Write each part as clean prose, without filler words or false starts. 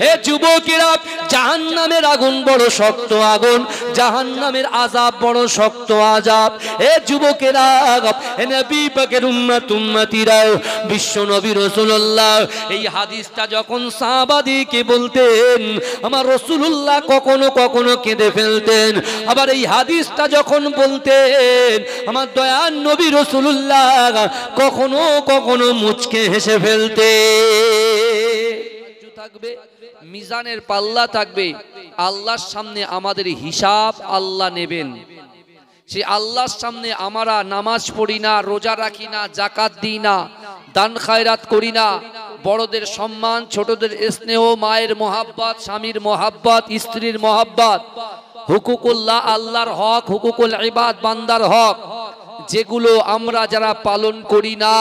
এ যুবকেরা, জাহান্নামের আগুন বড় শক্ত আগুন, জাহান্নামের আযাব বড় শক্ত আযাব। এ যুবকেরা, এ নবী পাকের উম্মত উম্মতিরা, বিশ্ব নবী রাসূলুল্লাহ এই হাদিসটা যখন সাহাবাদিকে বলতেন, আমার রাসূলুল্লাহ কখনো কখনো কেঁদে ফেলতেন। আবার এই হাদিসটা যখন বলতেন, আমার দয়ার নবী রাসূলুল্লাহ কখনো কখনো মুচকে হেসে ফেলতেন। থাকবে মিজানের পাল্লা থাকবে, আল্লাহর সামনে আমাদের হিসাব আল্লাহ নেবেন। সে আল্লাহর সামনে আমরা নামাজ পড়ি না, রোজা রাখি না, যাকাত দিই না, দান খায়রাত করি না, বড়দের সম্মান, ছোটদের স্নেহ, মায়ের মোহাব্বত, স্বামীর মোহাব্বত, স্ত্রীর মোহাব্বত, হুকুকুল্লাহ আল্লাহর হক, হুকুকুল ইবাদ বান্দার হক, যেগুলো আমরা যারা পালন করি না,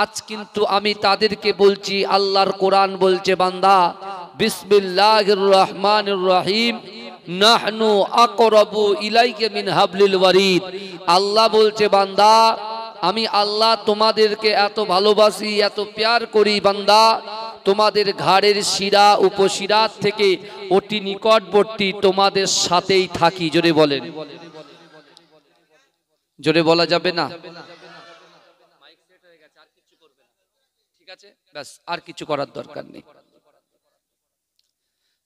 আজ কিন্তু আমি তাদেরকে বলছি, আল্লাহর কোরআন বলছে বান্দা বিসমিল্লাহির রহমানির রহিম নাহনু আকরাবু ইলাইকা মিন হাবলিল ওয়ারিদ। আল্লাহ বলছে বান্দা, আমি আল্লাহ তোমাদেরকে এত ভালোবাসি, এত প্যার করি বান্দা, তোমাদের ঘাড়ের শিরা উপশিরার থেকে অতি নিকটবর্তী, তোমাদের সাথেই থাকি। জোরে বলেন, জোরে বলা যাবে না? ঠিক আছে, ব্যাস, আর কিছু করার দরকার নেই।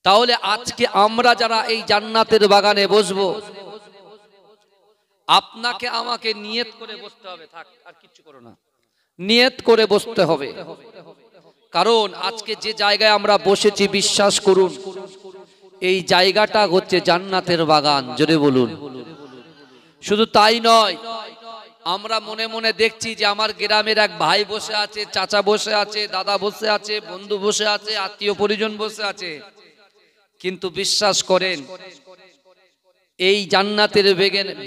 তাহলে আজকে আমরা যারা এই জান্নাতের বাগানে বসবো, আপনাকে আমাকে নিয়ত করে বসতে হবে। থাক, আর কিছু করো না, নিয়ত করে বসতে হবে। কারণ আজকে যে জায়গায় আমরা বসেছি, বিশ্বাস করুন এই জায়গাটা হচ্ছে জান্নাতের বাগান। জোরে বলুন। শুধু তাই নয়, আমরা মনে মনে দেখছি যে আমার গ্রামের এক ভাই বসে আছে, চাচা বসে আছে, দাদা বসে আছে, বন্ধু বসে আছে, আত্মীয় পরিজন বসে আছে, কিন্তু বিশ্বাস করেন এই জান্নাতের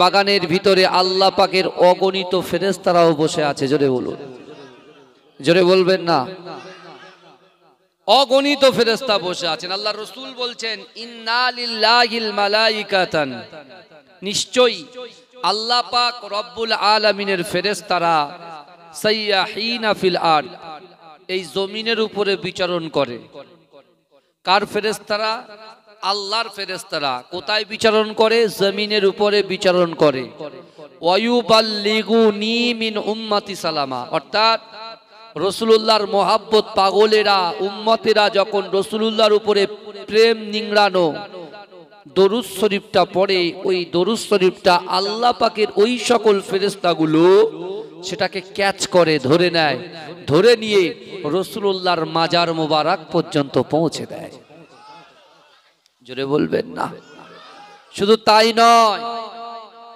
বাগানের ভিতরে আল্লাহ পাকের অগণিত ফেরেশতারাও বসে আছে। জোরে বলুন, জোরে বলবেন না? অগণিত ফেরেশতা বসে আছেন। আল্লাহ রাসূল বলছেন ইন্না লিল্লাহিল মালাইকাতান, নিশ্চয়ই আল্লাহ পাক রব্বুল আলামিনের ফেরেশতারা সাইয়াহিনা ফিল আরদ, এই জমিনের উপরে বিচরণ করে। কার ফেরেশতারা? আল্লাহর ফেরেশতারা। কোথায় বিচরণ করে? জমিনের উপরে বিচরণ করে। ওয়ায়ুবাল্লিগুনি মিন উম্মতি সালামা, অর্থাৎ রাসূলুল্লাহর মোহাব্বত পাগলেরা, উম্মতেরা যখন রাসূলুল্লাহর উপরে প্রেম নিংড়ানো দরুদ শরীফটা পড়ে, ওই দরুদ শরীফটা আল্লাহ পাকের ওই সকল ফেরেশতাগুলো সেটাকে ক্যাচ করে, ধরে নেয়, ধরে নিয়ে রাসূলুল্লাহর মাজার মোবারক পর্যন্ত পৌঁছে দেয়। জোরে বলবেন না? শুধু তাই নয়,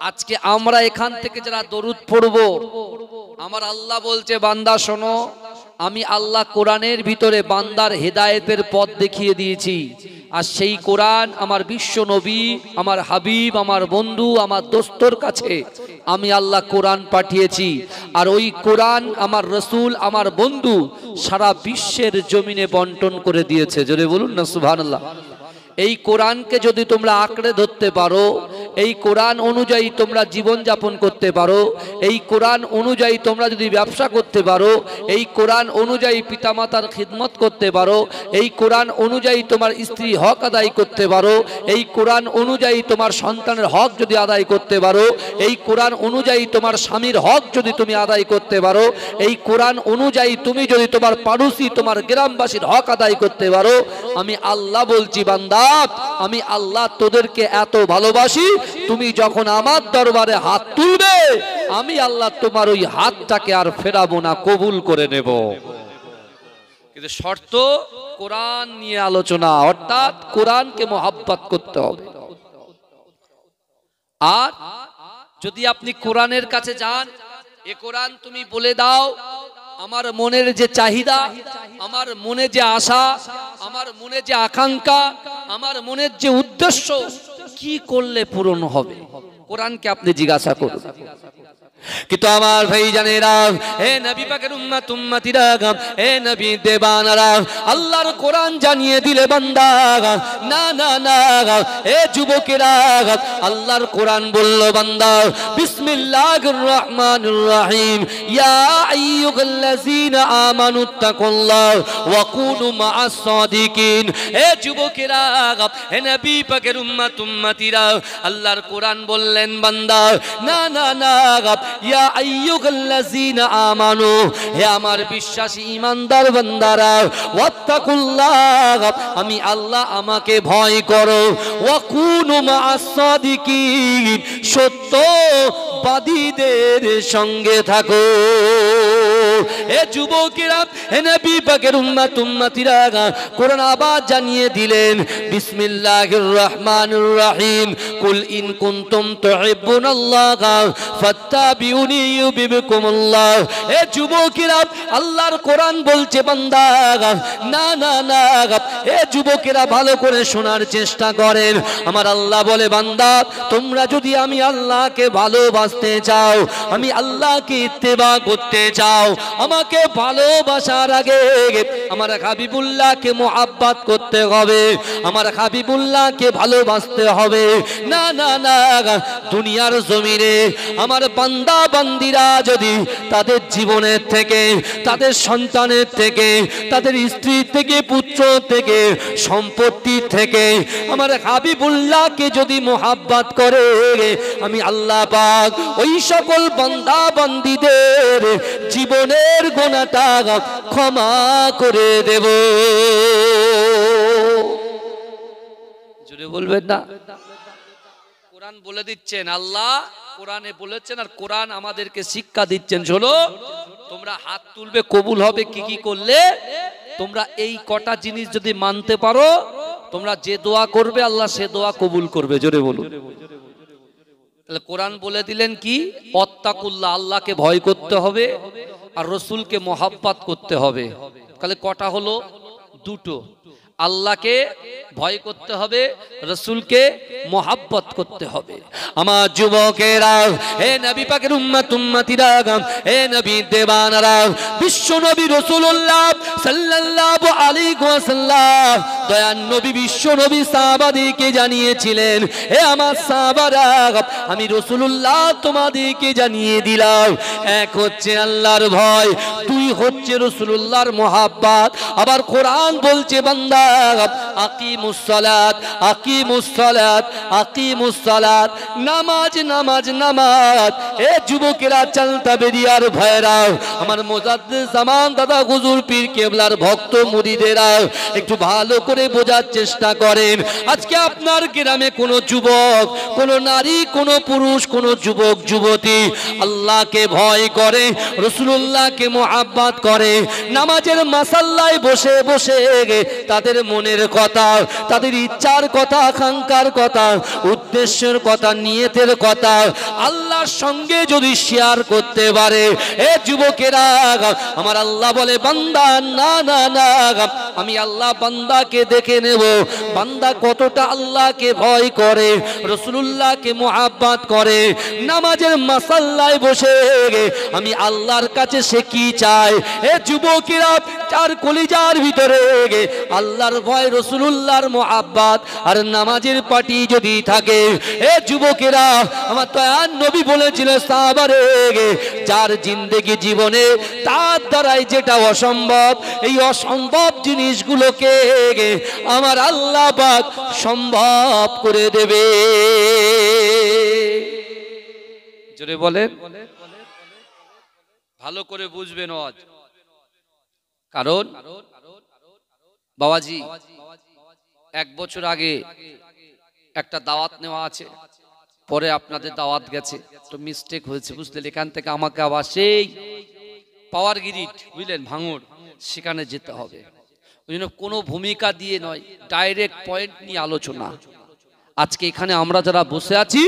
আজকে আমরা এখান থেকে যারা দরুদ পড়ব, আমার আল্লাহ বলছে বান্দা শোনো, আমি আল্লাহ কোরআনের ভিতরে বান্দার হেদায়েতের পথ দেখিয়ে দিয়েছি। আর সেই কোরআন আমার বিশ্ব নবী, আমার হাবিব, আমার বন্ধু, আমার দোস্তর কাছে আমি আল্লাহ কোরআন পাঠিয়েছি। আর ওই কোরআন আমার রসুল, আমার বন্ধু সারা বিশ্বের জমিনে বন্টন করে দিয়েছে। জোরে বলুন না সুবহানাল্লাহ। এই কোরআনকে যদি তোমরা আঁকড়ে ধরতে পারো, এই কোরআন অনুযায়ী তোমরা জীবন যাপন করতে পারো, এই কোরআন অনুযায়ী তোমরা যদি ব্যবসা করতে পারো, এই কোরআন অনুযায়ী পিতামাতার খিদমত করতে পারো, এই কোরআন অনুযায়ী তোমার স্ত্রী হক আদায় করতে পারো, এই কোরআন অনুযায়ী তোমার সন্তানের হক যদি আদায় করতে পারো, এই কোরআন অনুযায়ী তোমার স্বামীর হক যদি তুমি আদায় করতে পারো, এই কোরআন অনুযায়ী তুমি যদি তোমার পাড়োশি, তোমার গ্রামবাসীর হক আদায় করতে পারো, আমি আল্লাহ বলছি বান্দা, আমি আল্লাহ তোদেরকে এত ভালোবাসি, তুমি যখন আমার দরবারে হাত তুলবে, আমি আল্লাহ তোমার ওই হাতটাকে আর ফেরাবো না, কবুল করে নেব। কিন্তু শর্ত কোরআন নিয়ে আলোচনা, অর্থাৎ কোরআনকে মহব্বত করতে হবে। আর যদি আপনি কোরআনের কাছে যান, এ কোরআন তুমি বলে দাও আমার মনের যে চাহিদা, আমার মনে যে আশা, আমার মনে যে আকাঙ্ক্ষা, আমার মনের যে উদ্দেশ্য, কি করলে পূরণ হবে, কোরআনকে আপনি জিজ্ঞাসা করুন। কিন্তু আমার ভাই জানেরা, হে নবী পাকের উম্মত উম্মতিরা, হে নবী দেবানারা, আল্লাহর কোরআন জানিয়ে দিলে বান্দা, না না না, হে যুবকেরা, আল্লাহর কোরআন বলল বান্দা বিসমিল্লাহির রহমানির রহিম, ইয়া আইয়ুহাল্লাযীনা আমানুত্তাকুল্লাহ ওয়া কুনু মা'আস সাদিকিন। হে যুবকেরা, হে নবী পাকের উম্মত উম্মতিরা, আল্লাহর কোরআন বললেন বান্দা, না না না, ইয়া আইয়ুহাল্লাযীনা আমানু, হে আমার বিশ্বাসী ঈমানদার বান্দারা, ওয়াত্তাকুল্লাহ, আমি আল্লাহ আমাকে ভয় করো, ওয়া কুনু মা'আস সাদিকিন, সত্যবাদীদের সঙ্গে থাকো। হে যুবকেরা, হে নবী পাকের উম্মত উম্মতিরা, কোরআন আবার জানিয়ে দিলেন বিসমিল্লাহির রহমানির রহিম, কুল ইন কুনতুম তুহিব্বুনাল্লাহ ফাত্তাবিউনি ইউহিব্বুকুমুল্লাহ। হে যুবকেরা, আল্লাহর কোরআন বলছে বান্দা, না না না, হে যুবকেরা ভালো করে শোনার চেষ্টা করেন। আমার আল্লাহ বলে বান্দা, তোমরা যদি আমি আল্লাহকে ভালোবাসতে চাও, আমি আল্লাহকে ইত্তেবা করতে চাও, আমাকে ভালোবাসার আগে আমার হাবিবুল্লাহকে মুহাব্বত করতে হবে, আমার হাবিবুল্লাহকে ভালোবাসতে হবে। না না না, দুনিয়ার জমিনে আমার বান্দা বান্দিরা যদি তাদের জীবনের থেকে, তাদের সন্তানের থেকে, তাদের স্ত্রী থেকে, পুত্র থেকে, সম্পত্তি থেকে আমার হাবিবুল্লাহকে যদি মুহাব্বত করে, আমি আল্লাহ পাক ওই সকল বান্দা বান্দিদের জীবনের গুনাহটা ক্ষমা করে দেব। জোরে বলবেন না? কোরআন বলে দিচ্ছেন, আল্লাহ কোরআনে বলেছেন, আর কোরআন আমাদেরকে শিক্ষা দিচ্ছেন, শোনো তোমরা হাত তুলবে, কবুল হবে কি কি করলে? তোমরা এই কটা জিনিস যদি মানতে পারো, তোমরা যে দোয়া করবে আল্লাহ সে দোয়া কবুল করবে। জোরে বলুন। তাহলে কোরআন বলে দিলেন কি? ওয়াত্তাকুল্লাহ, আল্লাহকে ভয় করতে হবে, আর রসুলকে মহাব্বত করতে হবে। তাহলে কটা হলো? দুটো। আল্লাহকে ভয় করতে হবে, রসুলকে মহাব্বত করতে হবে। আমার যুবকেরা, হে নবী পাকের উম্মত উম্মতিরা, হে নবী দেবানারা, বিশ্ব নবী রাসূলুল্লাহ সাল্লাল্লাহু আলাইহি ওয়াসাল্লাম দয়ান নবী বিশ্ব নবী সাহাবাদেরকে জানিয়েছিলেন, হে আমার সাহাবারা, আমি রাসূলুল্লাহ তোমাদেরকে জানিয়ে দিলাম, এক হচ্ছে আল্লাহর ভয়, দুই হচ্ছে রাসূলুল্লাহর মহাব্বত। আবার কোরআন বলছে বান্দা, আকিমুস সালাত, আকিমুস সালাত, আকিমুস সালাত, নামাজ নামাজ নামাজ। এ যুবকেরা, চালতা বেরিয়ার ভাইরা, আমার মুজাদ্দিদ জামান দাদা হুজুর পীর কেবলার ভক্ত মুরিদেরা, একটু ভালো করে বোঝার চেষ্টা করেন। আজকে আপনার গ্রামে কোনো যুবক, কোনো নারী, কোনো পুরুষ, কোনো যুবক যুবতী আল্লাহকে ভয় করে, রাসূলুল্লাহকে মুহাব্বত করে, নামাজের মাসাল্লায় বসে বসে তাদের মনের কথা, তাদের ইচ্ছার কথা, আকাঙ্ক্ষার কথা, উদ্দেশ্যের কথা, নিয়তের কথা আল্লাহর সঙ্গে যদি শেয়ার করতে পারে, এ যুবকেরা, আমার আল্লাহ বলে বান্দা, না না না, আমি আল্লাহ বান্দাকে দেখে নেব, বান্দা কতটা আল্লাহকে ভয় করে, রাসূলুল্লাহকে মুহাব্বত করে, নামাজের মাসাল্লায় বসে আমি আল্লাহর কাছে সে কি চায়। এ যুবকেরা, চার কলিজার ভিতরে আল্লাহর ভয়, রাসূলুল্লাহর মুহাব্বত আর নামাজের পাটি যদি থাকে, এ যুবকেরা, আমার দয়ার নবী বলেছিল, সাহাবারে, যার জিন্দেগি জীবনে তার দ্বারাই যেটা অসম্ভব, এই অসম্ভব জিনিসগুলোকে আমার আল্লাহ পাক সম্ভব করে দেবে। জোরে বলেন। ভালো করে বুঝবেন আজ, কারণ বাবাজি এক বছর আগে একটা দাওয়াত নেওয়া আছে, পরে আপনাদের দাওয়াত গেছে, তো মিস্টেক হয়েছে, বুঝলেন? এখান থেকে আমাকে আবার সেই পাওয়ার গ্রিড, বুঝলেন, ভাঙড়, সেখানে যেতে হবে। ওই জন্য কোনো ভূমিকা দিয়ে নয়, ডাইরেক্ট পয়েন্ট নিয়ে আলোচনা। আজকে এখানে আমরা যারা বসে আছি,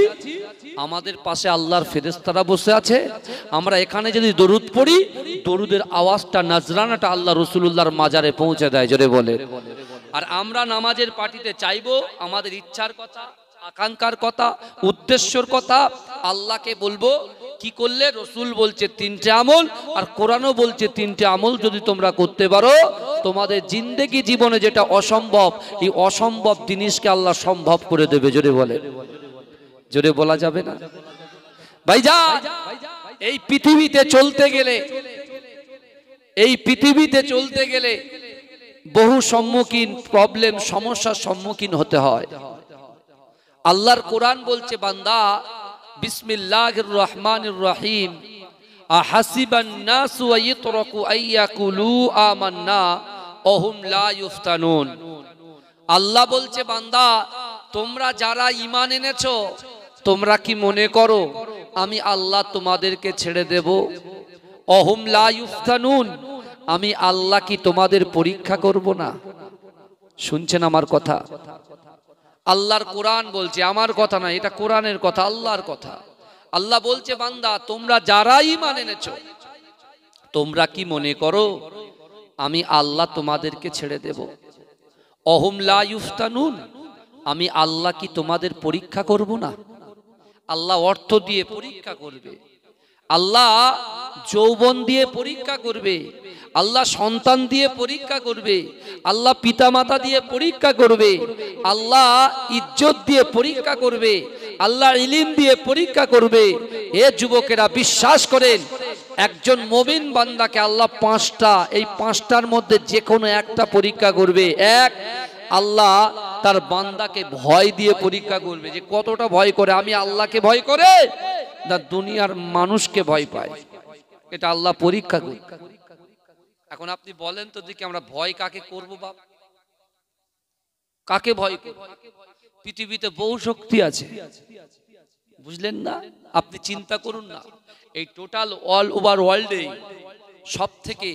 আমাদের পাশে আল্লাহর ফেরেশতারা বসে আছে। আমরা এখানে যদি দরুদ পড়ি, দরুদের আওয়াজটা, নাজরানাটা আল্লাহ রাসূলুল্লাহর মাজারে পৌঁছে দেয়। জোরে বলে। আর আমরা নামাজের পার্টিতে চাইবো আমাদের ইচ্ছার কথা, আকাঙ্ক্ষার কথা, উদ্দেশ্যর কথা। আল্লাহকে বলবো কি করলে? রসুল বলছে 3টে আমল, আর কোরআনও বলছে 3টে আমল যদি তোমরা করতে পারো, তোমাদের জিন্দেগি জীবনে যেটা অসম্ভব, এই অসম্ভব জিনিসকে আল্লাহ সম্ভব করে দেবে। জোরে বলে, জোরে বলা যাবে না ভাইজান। এই পৃথিবীতে চলতে গেলে, এই পৃথিবীতে চলতে গেলে বহু সম্মুখীন প্রবলেম, সমস্যার সম্মুখীন হতে হয়। আল্লাহর কোরআন বলছে, বান্দা বিসমিল্লাহির রহমানির রহিম, আহাসিবান নাসু আইয়ুতরাকু আইয়াকুলু আমান্না ওহুম লা ইফতানুন। আল্লাহ বলছে, বান্দা তোমরা যারা ঈমান এনেছো, তোমরা কি মনে করো আমি আল্লাহ তোমাদেরকে ছেড়ে দেব? ওহুম লা ইফতানুন, আমি আল্লাহ কি তোমাদের পরীক্ষা করব না? শুনছেন আমার কথা? আল্লাহর কোরআন বলছে, আমার কথা না, এটা কোরআনের কথা, আল্লাহর কথা। আল্লাহ বলছে, বান্দা তোমরা যারা ঈমান এনেছো, তোমরা কি মনে করো আমি আল্লাহ তোমাদেরকে ছেড়ে দেব? ওহুম লা ইফতানুন, আমি আল্লাহ কি তোমাদের পরীক্ষা করব না? আল্লাহ অর্থ দিয়ে পরীক্ষা করবে, আল্লাহ যৌবন দিয়ে পরীক্ষা করবে, আল্লাহ সন্তান দিয়ে পরীক্ষা করবে, আল্লাহ পিতামাতা দিয়ে পরীক্ষা করবে, আল্লাহ ইজ্জত দিয়ে পরীক্ষা করবে, আল্লাহ ইলম দিয়ে পরীক্ষা করবে। এ যুবকেরা বিশ্বাস করেন, একজন মুমিন বান্দাকে আল্লাহ 5টা, এই 5টার মধ্যে যে কোনো একটা পরীক্ষা করবে। এক, আল্লাহ তার বান্দাকে ভয় দিয়ে পরীক্ষা করবে, যে কতটা ভয় করে। আমি আল্লাহকে ভয় করে না দুনিয়ার মানুষকে ভয় পায়, এটা আল্লাহ পরীক্ষা করে। এখন আপনি বলেন তো দেখি, আমরা ভয় কাকে করব? বাপ, কাকে ভয় করব? পৃথিবীতে বহু শক্তি আছে, বুঝলেন না? আপনি চিন্তা করুন না, এই টোটাল অল ওভার ওয়ার্ল্ডে সব থেকে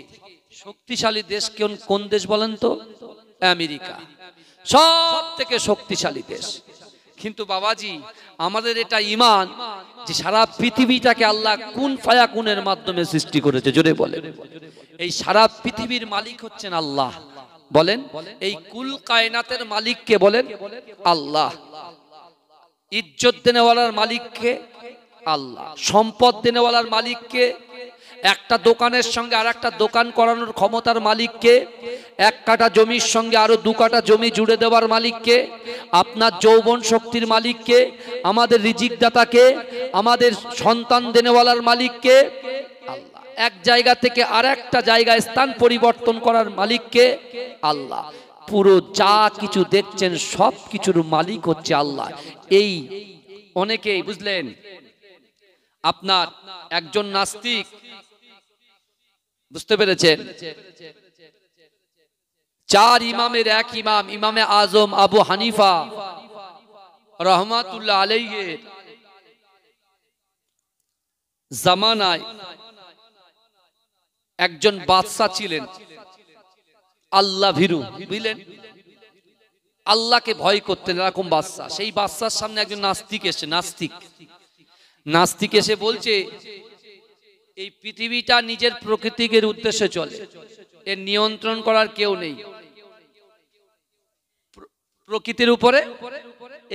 শক্তিশালী দেশ কোন দেশ বলেন তো? আমেরিকা সব থেকে শক্তিশালী দেশ। কিন্তু বাবাজি, আমাদের এটা ঈমান যে সারা পৃথিবীটাকে আল্লাহ কুন ফায়াকুনের মাধ্যমে সৃষ্টি করেছে। জোরে বলেন, এই সারা পৃথিবীর মালিক হচ্ছেন আল্লাহ। বলেন, এই কুল কায়নাতের মালিককে বলেন আল্লাহ। ইজ্জত দেনেওয়ালার মালিককে আল্লাহ, সম্পদ দেনেওয়ালার মালিককে, একটা দোকানের সঙ্গে আর একটা দোকান করানোর ক্ষমতার মালিককে, 1 কাঠা জমির সঙ্গে আরো 2 কাঠা জমি জুড়ে দেওয়ার মালিককে, আপনার যৌবন শক্তির মালিককে, আমাদের রিজিক দাতাকে, আমাদের সন্তান দেনেওয়ালার মালিককে আল্লাহ, এক জায়গা থেকে আর একটা জায়গায় স্থান পরিবর্তন করার মালিককে আল্লাহ। পুরো যা কিছু দেখছেন সব কিছুর মালিক হচ্ছে আল্লাহ। এই অনেকেই বুঝলেন, আপনার একজন নাস্তিক, বুঝতে পেরেছেন, 4 ইমামের এক ইমাম, ইমামে আজম আবু হানিফা রহমাতুল্লাহ আলাইহির জামানায় একজন বাদশা ছিলেন, আল্লাহ ভীরু, বুঝলেন, আল্লাহকে ভয় করতেন, এরকম বাদশা। সেই বাদশার সামনে একজন নাস্তিক এসে, নাস্তিক এসে বলছে, এই পৃথিবীটা নিজের প্রকৃতির উদ্দেশ্যে চলে, এর নিয়ন্ত্রণ করার কেউ নেই। প্রকৃতির উপরে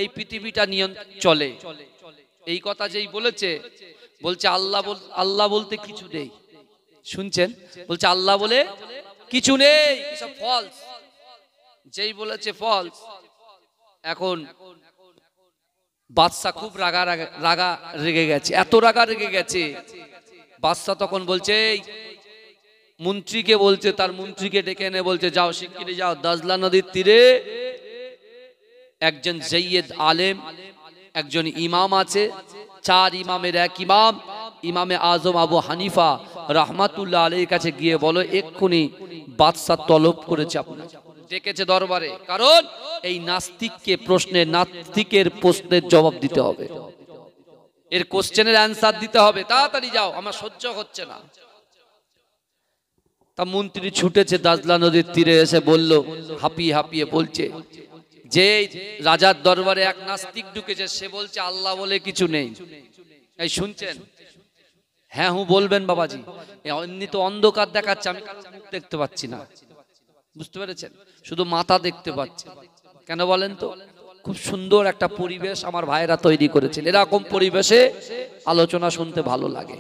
এই পৃথিবীটা চলে। এই কথা যেই বলেছে, বলছে আল্লাহ বলতে কিছু নেই। শুনছেন? বলছে আল্লাহ বলে কিছু নেই, সব ফলস। যেই বলেছে ফলস, এখন বাদশা খুব রাগা রেগে গেছে, এত রাগা রেগে গেছে। বাদশা তখন বলছে, মন্ত্রীকে বলছে, তার মন্ত্রীকে ডেকে এনে বলছে, যাও শিগগিরই যাও, দাজলা নদীর তীরে একজন সৈয়দ আলেম, একজন ইমাম আছে, 4 ইমামের এক ইমাম, ইমামে আজম আবু হানিফা রহমাতুল্লাহ আলাইহির কাছে গিয়ে বলো, এক্ষুনি বাদশা তলব করেছে, আপনার ডেকেছে দরবারে। কারণ এই নাস্তিকের প্রশ্নের জবাব দিতে হবে, এর কোশ্চেনের অ্যান্সার দিতে হবে, তাড়াতাড়ি যাও, আমার সহ্য হচ্ছে না। তা মন্ত্রী ছুটেছে দাজলা নদীর তীরে, এসে বলল, হাঁপিয়ে বলছে, যে রাজার দরবারে এক নাস্তিক ঢুকেছে, সে বলছে আল্লাহ বলে কিছু নেই। এই শুনছেন? হ্যাঁ হুঁ বলবেন বাবাজি, এমনি তো অন্ধকার দেখাচ্ছে, আমি মুখ দেখতে পাচ্ছি না, বুঝতে পেরেছেন? শুধু মাথা দেখতে পাচ্ছি। কেন বলেন তো? খুব সুন্দর একটা পরিবেশ আমার ভাইয়েরা তৈরি করেছেন। এরকম পরিবেশে আলোচনা শুনতে ভালো লাগে।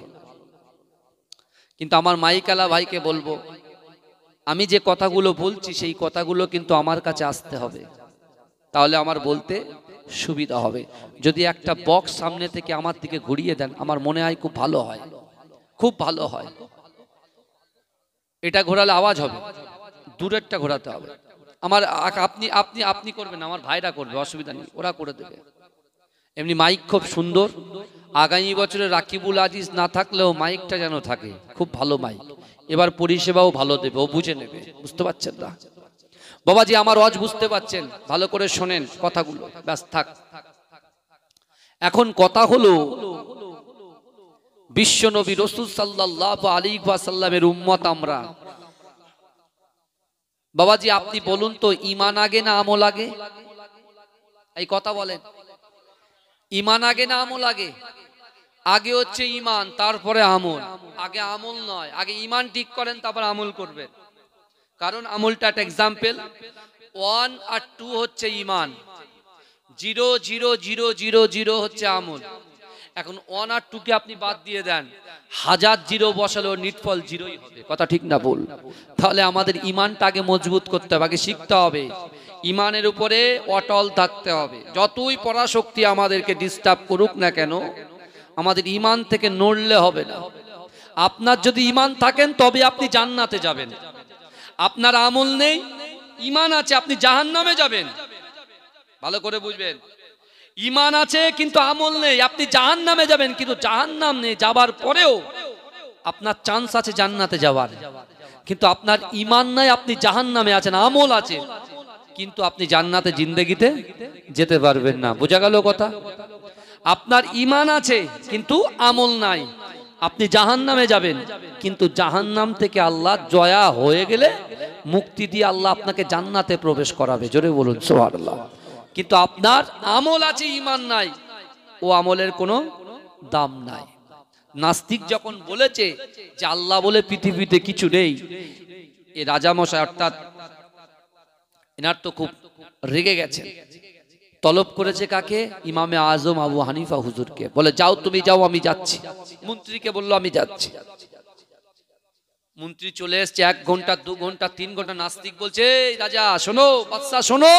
কিন্তু আমার মাইকালা ভাইকে বলবো, আমি যে কথাগুলো বলছি সেই কথাগুলো কিন্তু আমার কাছে আসতে হবে, তাহলে আমার বলতে সুবিধা হবে। যদি একটা বক্স সামনে থেকে আমার দিকে ঘুরিয়ে দেন, আমার মনে হয় খুব ভালো হয়, খুব ভালো হয়। এটা ঘোরালে আওয়াজ হবে, দূরেরটা ঘোরাতে হবে। আমার আপনি আপনি আপনি করবেন, আমার ভাইরা করবে, অসুবিধা নেই, ওরা করে দেবে। এমনি মাইক খুব সুন্দর। আগামী বছরে রাকিবুল আজিজ না থাকলেও মাইকটা যেন থাকে, খুব ভালো মাইক। এবার পরিষেবাও ভালো দেবে, ও বুঝে নেবে। বুঝতে পারছেন না বাবাজি? আমার ওয়াজ বুঝতে পারছেন? ভালো করে শোনেন কথাগুলো, ব্যাস থাক। এখন কথা হলো, বিশ্ব নবী রাসূল সাল্লাল্লাহু আলাইহি ওয়াসাল্লামের উম্মত আমরা। বাবাজি আপনি বলুন তো, ঈমান আগে না আমল আগে? এই কথা বলেন, ঈমান আগে না আমল আগে? আগে হচ্ছে ঈমান, তারপরে আমল। আগে আমল নয়, আগে ঈমান ঠিক করেন, তারপর আমল করবেন। কারণ আমলটা একটা এক্সাম্পল, 1 আর 2 হচ্ছে ঈমান, 0 0 0 0 0 হচ্ছে আমল। এখন 1 আর 2 কে আপনি বাদ দিয়ে দেন, 1000 জিরো বসালেও নিটফল জিরোই হবে। কথা ঠিক না বল? তাহলে আমাদের ঈমানটা আগে মজবুত করতে হবে, আগে শিখতে হবে, ঈমানের উপরে অটল থাকতে হবে। যতই পরাশক্তি আমাদেরকে ডিস্টার্ব করুক না কেন, আমাদের ঈমান থেকে নড়লে হবে না। আপনার যদি ঈমান থাকেন তবে আপনি জান্নাতে যাবেন। আপনার আমল নেই, ঈমান আছে, আপনি জাহান্নামে যাবেন। ভালো করে বুঝবেন, ঈমান আছে কিন্তু আমল নেই, আপনি জাহান্নামে যাবেন। কিন্তু জাহান্নাম নেই, যাবার পরেও আপনার চান্স আছে জান্নাতে যাওয়ার। কিন্তু আপনার ঈমান নাই, আপনি জাহান্নামে আছেন। আমল আছে কিন্তু আপনি জান্নাতে জিন্দেগিতে যেতে পারবেন না। বোঝা গেল কথা? আপনার ঈমান আছে কিন্তু আমল নাই, আপনি জাহান্নামে যাবেন। কিন্তু জাহান্নাম থেকে আল্লাহ জয়া হয়ে গেলে মুক্তি দিয়ে আল্লাহ আপনাকে জান্নাতে প্রবেশ করাবে। জোরে বলুন সুবহানাল্লাহ। কিন্তু আপনার আমল আছে, ঈমান নাই, ও আমলের কোনো দাম নাই। নাস্তিক যখন বলেছে যে আল্লাহ বলে পৃথিবীতে কিছু নেই, এই রাজামশাই অর্থাৎ এনার তো খুব রেগে গেছে, তলব করেছে কাকে? ইমামে আজম আবু হানিফা হুজুরকে। বলে যাও, তুমি যাও, আমি যাচ্ছি। মন্ত্রীকে বললো আমি যাচ্ছি। মন্ত্রী চলে এসছে, 1 ঘন্টা 2 ঘন্টা 3 ঘন্টা। নাস্তিক বলছে, রাজা শোনো, বাদশা শোনো,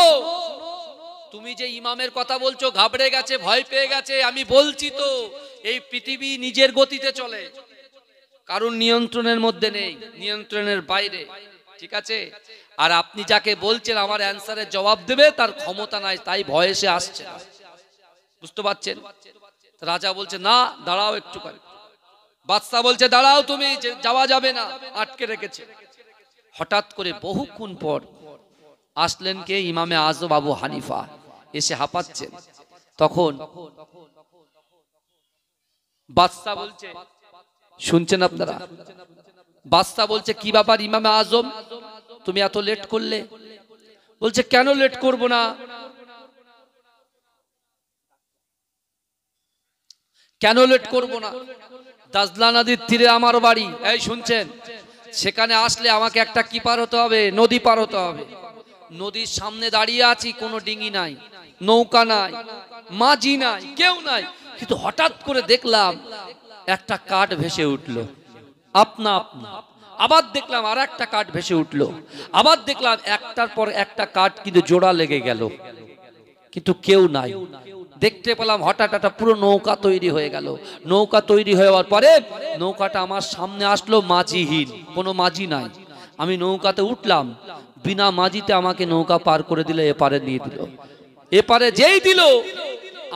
তুমি যে ইমামের কথা বলছো, ঘাবড়ে গেছে, ভয় পেয়ে গেছে। আমি বলছি তো, এই পৃথিবী নিজের গতিতে চলে, কারণ নিয়ন্ত্রণের মধ্যে নেই, নিয়ন্ত্রণের বাইরে। ঠিক আছে? আর আপনি যাকে বলছেন আমার অ্যানসারের জবাব দেবে, তার ক্ষমতা নাই, তাই ভয়ে সে আসছে। বুঝতে পারছেন? রাজা বলছে না, দাঁড়াও একটু। বাদশা বলছে দাঁড়াও, তুমি যাওয়া যাবে না, আটকে রেখেছে। হঠাৎ করে বহুক্ষণ পর আসলেন কে? ইমামে আজম আবু হানিফা। এসে হাঁপাচ্ছেন। তখন বাদশা বলছে, শুনছেন আপনারা? বাদশা বলছে কি ব্যাপার ইমামে আজম, তুমি এত লেট করলে? বলছে কেন লেট করব না, কেন লেট করব না? দাজলা নদীর তীরে আমার বাড়ি। এই শুনছেন? সেখানে আসলে আমাকে একটা কি পার হতে হবে? নদী পার হতে হবে। নদীর সামনে দাঁড়িয়ে আছি, কোনো ডিঙি নাই, নৌকা নাই, মাঝি নাই, কেউ নাই। কিন্তু হঠাৎ করে দেখলাম একটা কাঠ ভেসে উঠলো আপনা আপনা। আবার দেখলাম আর একটা কাঠ ভেসে উঠলো। আবার দেখলাম একটার পর একটা কাঠ কিন্তু জোড়া লেগে গেল, কিন্তু কেউ নাই। দেখতে পেলাম হঠাৎ একটা পুরো নৌকা তৈরি হয়ে গেল। নৌকা তৈরি হওয়ার পরে নৌকাটা আমার সামনে আসলো, মাঝিহীন, কোনো মাঝি নাই। আমি নৌকাতে উঠলাম, বিনা মাঝিতে আমাকে নৌকা পার করে দিলে, এপারে নিয়ে দিল। এপারে যেই দিল,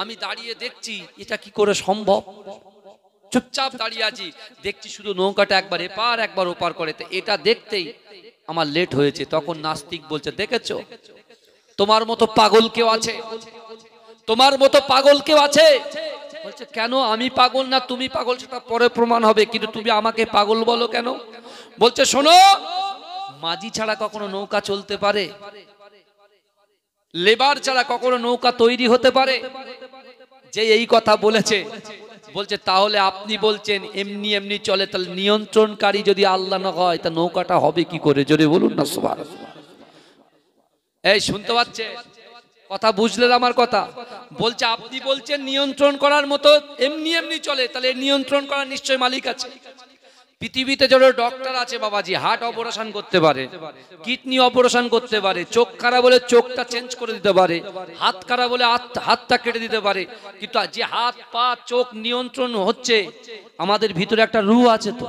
আমি দাঁড়িয়ে দেখছি এটা কি করে সম্ভব। চুপচাপ দাঁড়িয়ে আছি, দেখছি শুধু নৌকাটা একবার এপার একবার ওপার করে। এটা দেখতেই আমার লেট হয়েছে। তখন নাস্তিক বলছে, দেখেছো, তোমার মতো পাগল কেউ আছে? তোমার মতো পাগল কেউ আছে? বলছে কেন, আমি পাগল না তুমি পাগল সেটা পরে প্রমাণ হবে, কিন্তু তুমি আমাকে পাগল বলো কেন? বলছে শোনো, মাঝি ছাড়া কখনো নৌকা চলতে পারে? লেবার ছাড়া কখনো নৌকা তৈরি হতে পারে? যে এই কথা বলেছে, বলছে তাহলে আপনি বলছেন এমনি এমনি চলে, তাহলে নিয়ন্ত্রণকারী যদি আল্লাহ না হয়, তা নৌকাটা হবে কি করে? জোরে বলুন না সুবহানাল্লাহ। এই শুনতে পাচ্ছে? কথা বুঝলেন আমার কথা? বলছে আপনি বলছেন নিয়ন্ত্রণ করার মতো এমনি এমনি চলে, তাহলে নিয়ন্ত্রণ করার নিশ্চয় মালিক আছে। পৃথিবীতে যত ডক্টর আছে বাবাজি, হার্ট অপারেশন করতে পারে, কিডনি অপারেশন করতে পারে, চোখ খারাপ বলে চোখটা চেঞ্জ করে দিতে পারে, হাত খারাপ বলে হাতটা কেটে দিতে পারে, কিন্তু যে হাত পা চোখ নিয়ন্ত্রণ হচ্ছে, আমাদের ভিতরে একটা রূহ আছে। তো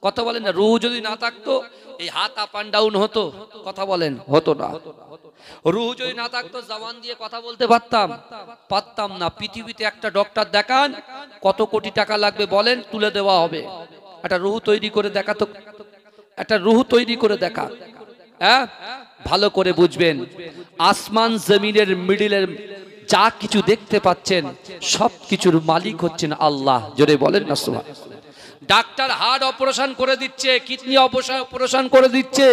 কথা বলেন না, রূহ যদি না থাকতো এই হাত আপ অ্যান্ড ডাউন হতো? কথা বলেন, হতো না। রূহ যদি না থাকতো জবান দিয়ে কথা বলতে পারতাম না। পৃথিবীতে একটা ডক্টর দেখান, কত কোটি টাকা লাগবে বলেন, তুলে দেওয়া হবে। একটা রূহ তৈরি করে দেখা, তো একটা রূহ তৈরি করে দেখা। হ্যাঁ, ভালো করে বুঝবেন, আসমান জমিনের মিডিলের যা কিছু দেখতে পাচ্ছেন সব কিছুর মালিক হচ্ছেন আল্লাহ। জোরে বলেন না সুবহানাল্লাহ। ডাক্তার হার্ট অপারেশন করে দিচ্ছে, কিডনি অপারেশন করে দিচ্ছে,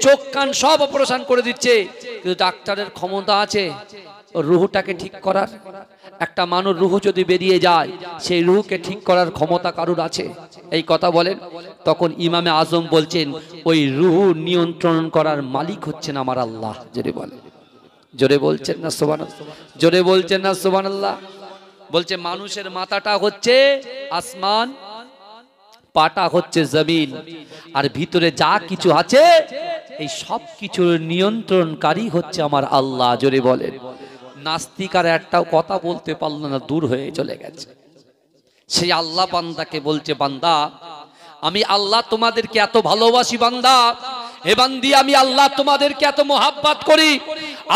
চোখ কান সব অপারেশন করে দিচ্ছে, কিন্তু ডাক্তারের ক্ষমতা আছে রুহটাকে ঠিক করার? একটা মানুষ রুহ যদি বেরিয়ে যায়, সেই রুহকে ঠিক করার ক্ষমতা কারুর আছে? এই কথা বলেন। তখন ইমামে আজম বলছেন, ওই রুহ নিয়ন্ত্রণ করার মালিক হচ্ছেন আমার আল্লাহ। জোরে বলেন, জোরে বলছেন না সুবহানাল্লাহ? জোরে বলছেন না সুবহানাল্লাহ? বলছে মানুষের মাথাটা হচ্ছে আসমান, পাটা হচ্ছে জমিন, আর ভিতরে যা কিছু আছে এই সব কিছুর নিয়ন্ত্রণকারী হচ্ছে আমার আল্লাহ। জোরে বলেন। নাস্তিক আর একটাও কথা বলতে পারলো না, দূর হয়ে চলে গেছে। সেই আল্লাহ বান্দাকে বলছে, বান্দা আমি আল্লাহ তোমাদেরকে এত ভালোবাসি, বান্দা হে বান্দি আমি আল্লাহ তোমাদেরকে এত মোহাব্বত করি।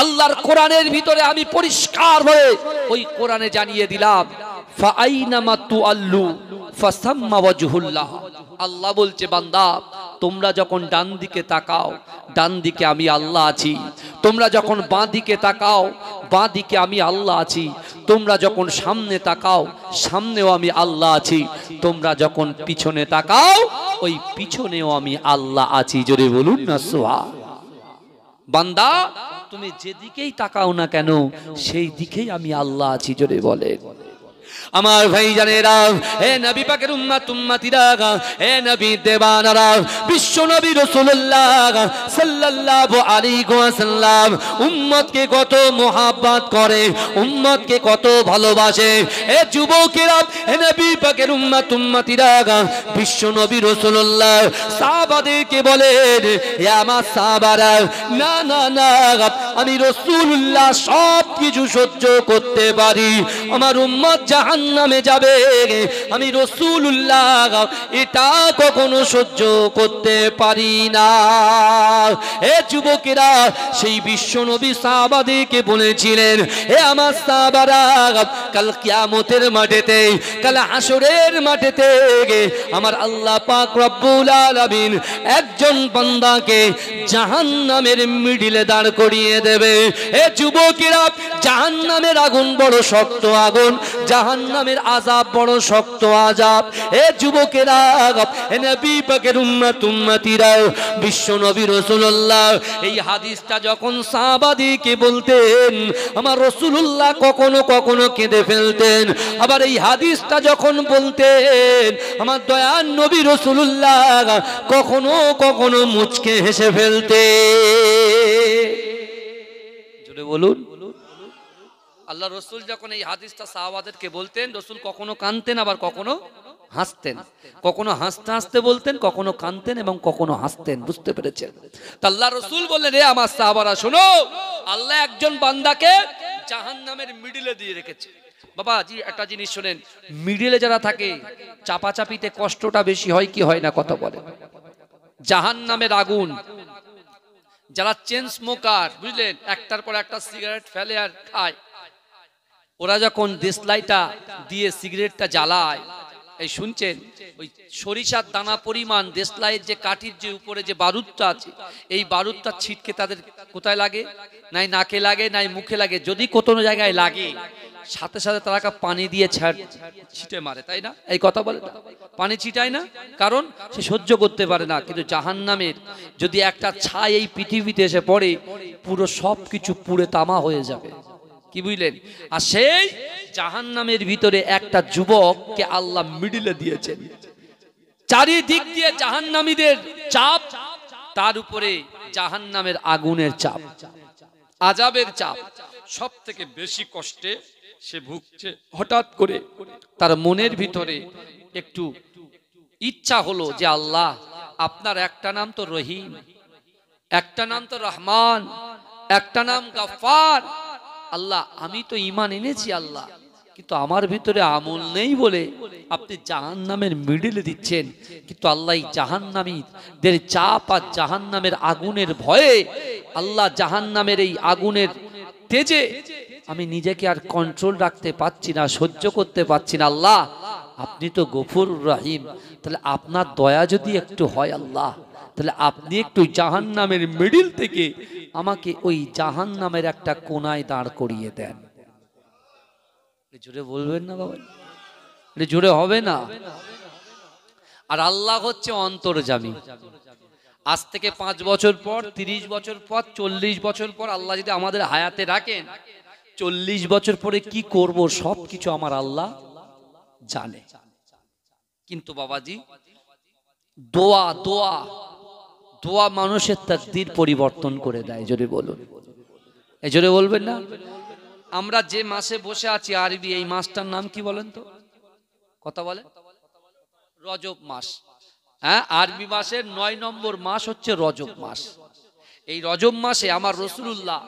আল্লাহর কোরআনের ভিতরে আমি পরিষ্কার হয়ে ওই কোরআনে জানিয়ে দিলাম, ফাআইনামা তুআল্লু ফাসাম্মা ওয়াজহুল্লাহ। আল্লাহ বলছে, বান্দা তোমরা যখন ডান দিকে তাকাও, ডান দিকে আমি আল্লাহ আছি। তোমরা যখন বাঁ দিকে তাকাও, বাঁ দিকে আমি আল্লাহ আছি। তোমরা যখন সামনে তাকাও, সামনেও আমি আল্লাহ আছি। তোমরা যখন পিছনে তাকাও, ওই পিছনেও আমি আল্লাহ আছি। জোরে বলুন না সুবহানাল্লাহ। বান্দা তুমি যেদিকেই তাকাও না কেন, সেই দিকেই আমি আল্লাহ আছি। জোরে বলেন। আমার ভাই জানেরা, হে নবী পাকের উম্মত উম্মতিরা, হে নবী দেবানারা, বিশ্ব নবী রাসূলুল্লাহ সাল্লাল্লাহু আলাইহি ওয়াসাল্লাম উম্মতকে কত মোহাব্বত করে, উম্মতকে কত ভালোবাসে। হে যুবকেরা, হে নবী পাকের উম্মত উম্মতিরা, বিশ্ব নবী রাসূলুল্লাহ সাহাবাদেরকে বলেন, হে আমার সাহাবারা, না না না, আমি রাসূলুল্লাহ সব কিছু সহ্য করতে পারি, আমার উম্মত জাহান্নামে যাবে, আমি রাসূলুল্লাহ এটা কখনো সহ্য করতে পারি না। হে যুবকেরা, সেই বিশ্ব নবী সাহাবাদেরকে বলেছিলেন, হে আমার সাহাবারা, কাল কিয়ামতের মাঠেতে, কাল হাসরের মাঠেতে আমার আল্লাহ পাক রব্বুল আলামিন একজন বান্দাকে জাহান্নামের মিডিলে দাঁড় করিয়ে দেবে। হে যুবকেরা, জাহান্নামের আগুন বড় শক্ত আগুন, জাহান্নামের আযাব বড় শক্ত আযাব। হে যুবকেরা, হে নবী পাকের উম্মত উম্মতিরা, বিশ্ব নবী রাসূলুল্লাহ এই হাদিসটা যখন সাহাবাদেরকে বলতেন, আমার রাসূলুল্লাহ কখনো কখনো কেঁদে ফেলতেন। আবার এই হাদিসটা যখন বলতেন, আমার দয়ার নবী রাসূলুল্লাহ কখনো কখনো মুচকে হেসে ফেলতেন। জোরে বলুন। আল্লাহ রসুল যখন এই হাদিসটা সাহাবাদেরকে বলতেন, রসুল কখনো কাঁদতেন, আবার কখনো হাসতেন। কখনো হাসতে হাসতে বলতেন, কখনো কাঁদতেন এবং কখনো হাসতেন। বুঝতে পেরেছেন? তা আল্লাহ রসুল বললেন, রে আমার সাহাবারা শোনো, আল্লাহ একজন বান্দাকে জাহান্নামের মিডিলে দিয়ে রেখেছে। বাবা জি একটা জিনিস শোনেন, মিডিলে যারা থাকে চাপাচাপিতে কষ্টটা বেশি হয় কি হয় না? কথা বলে। জাহান্নামের আগুন, যারা চেন স্মোকার, বুঝলেন, একটার পর একটা সিগারেট ফেলে আর খায়, ওরা যখন দেশলাইটা দিয়ে সিগারেটটা জ্বালায়, এই শুনছেন, ওই সরিষার দানা পরিমাণ দেশলাইয়ের যে কাঠির যে উপরে যে বারুদটা আছে, এই বারুদটা ছিটকে তাদের কোথায় লাগে? নাই নাকে লাগে, নাই মুখে লাগে। যদি কোনো জায়গায় লাগে, সাথে সাথে তারা পানি দিয়ে ছিটে মারে, তাই না? এই কথা বলে, পানি ছিটায় না, কারণ সে সহ্য করতে পারে না। কিন্তু জাহান্নামের যদি একটা ছাই এই পৃথিবীতে এসে পড়ে, পুরো সব কিছু পুড়ে তামা হয়ে যাবে। কি বুঝলেন? আর সেই জাহান্নামের ভিতরে একটা যুবককে আল্লাহ মিডিলে দিয়েছেন। চারিদিক দিয়ে জাহান্নামীদের চাপ, তার উপরে জাহান্নামের আগুনের চাপ। আযাবের চাপ, সব থেকে বেশি কষ্টে সে ভুগছে। হঠাৎ করে তার মনের ভিতরে একটু ইচ্ছা হলো যে আল্লাহ, আপনার একটা নাম তো রহিম, একটা নাম তো রহমান, একটা নাম গফফার। আল্লাহ, আমি তো ঈমান এনেছি আল্লাহ, কিন্তু আমার ভিতরে আমল নেই বলে আপনি জাহান্নামের মিডিলে দিচ্ছেন। কিন্তু আল্লাহ, এই জাহান্নামীদের চাপ আর জাহান্নামের আগুনের ভয়ে, আল্লাহ, জাহান্নামের এই আগুনের তেজে আমি নিজেকে আর কন্ট্রোল রাখতে পারছি না, সহ্য করতে পারছি না। আল্লাহ, আপনি তো গফুর রহিম, তাহলে আপনার দয়া যদি একটু হয় আল্লাহ, তাহলে আপনি একটু জাহান্নামের মিডিল থেকে আমাকে ওই জাহান্নামের একটা কোনায় দাঁড় করিয়ে দেন। জোরে বলবেন না বাবা, জোরে হবে না। আর আল্লাহ হচ্ছে অন্তর্যামী। আজ থেকে 5 বছর পর, 30 বছর পর, 40 বছর পর আল্লাহ যদি আমাদের হায়াতে রাখেন, 40 বছর পরে কি করব সব কিছু আমার আল্লাহ জানে। কিন্তু বাবাজি, দোয়া দোয়া দোয়া মানুষের তাকদীর পরিবর্তন করে দেয়। জোরে বলুন, এই জোরে বলবেন না। আমরা যে মাসে বসে আছি আরবি, এই মাসটার নাম কি বলেন তো? কথা বলে রজব মাস। হ্যাঁ, আরবি মাসের 9 নম্বর মাস হচ্ছে রজব মাস। এই রজব মাসে আমার রাসূলুল্লাহ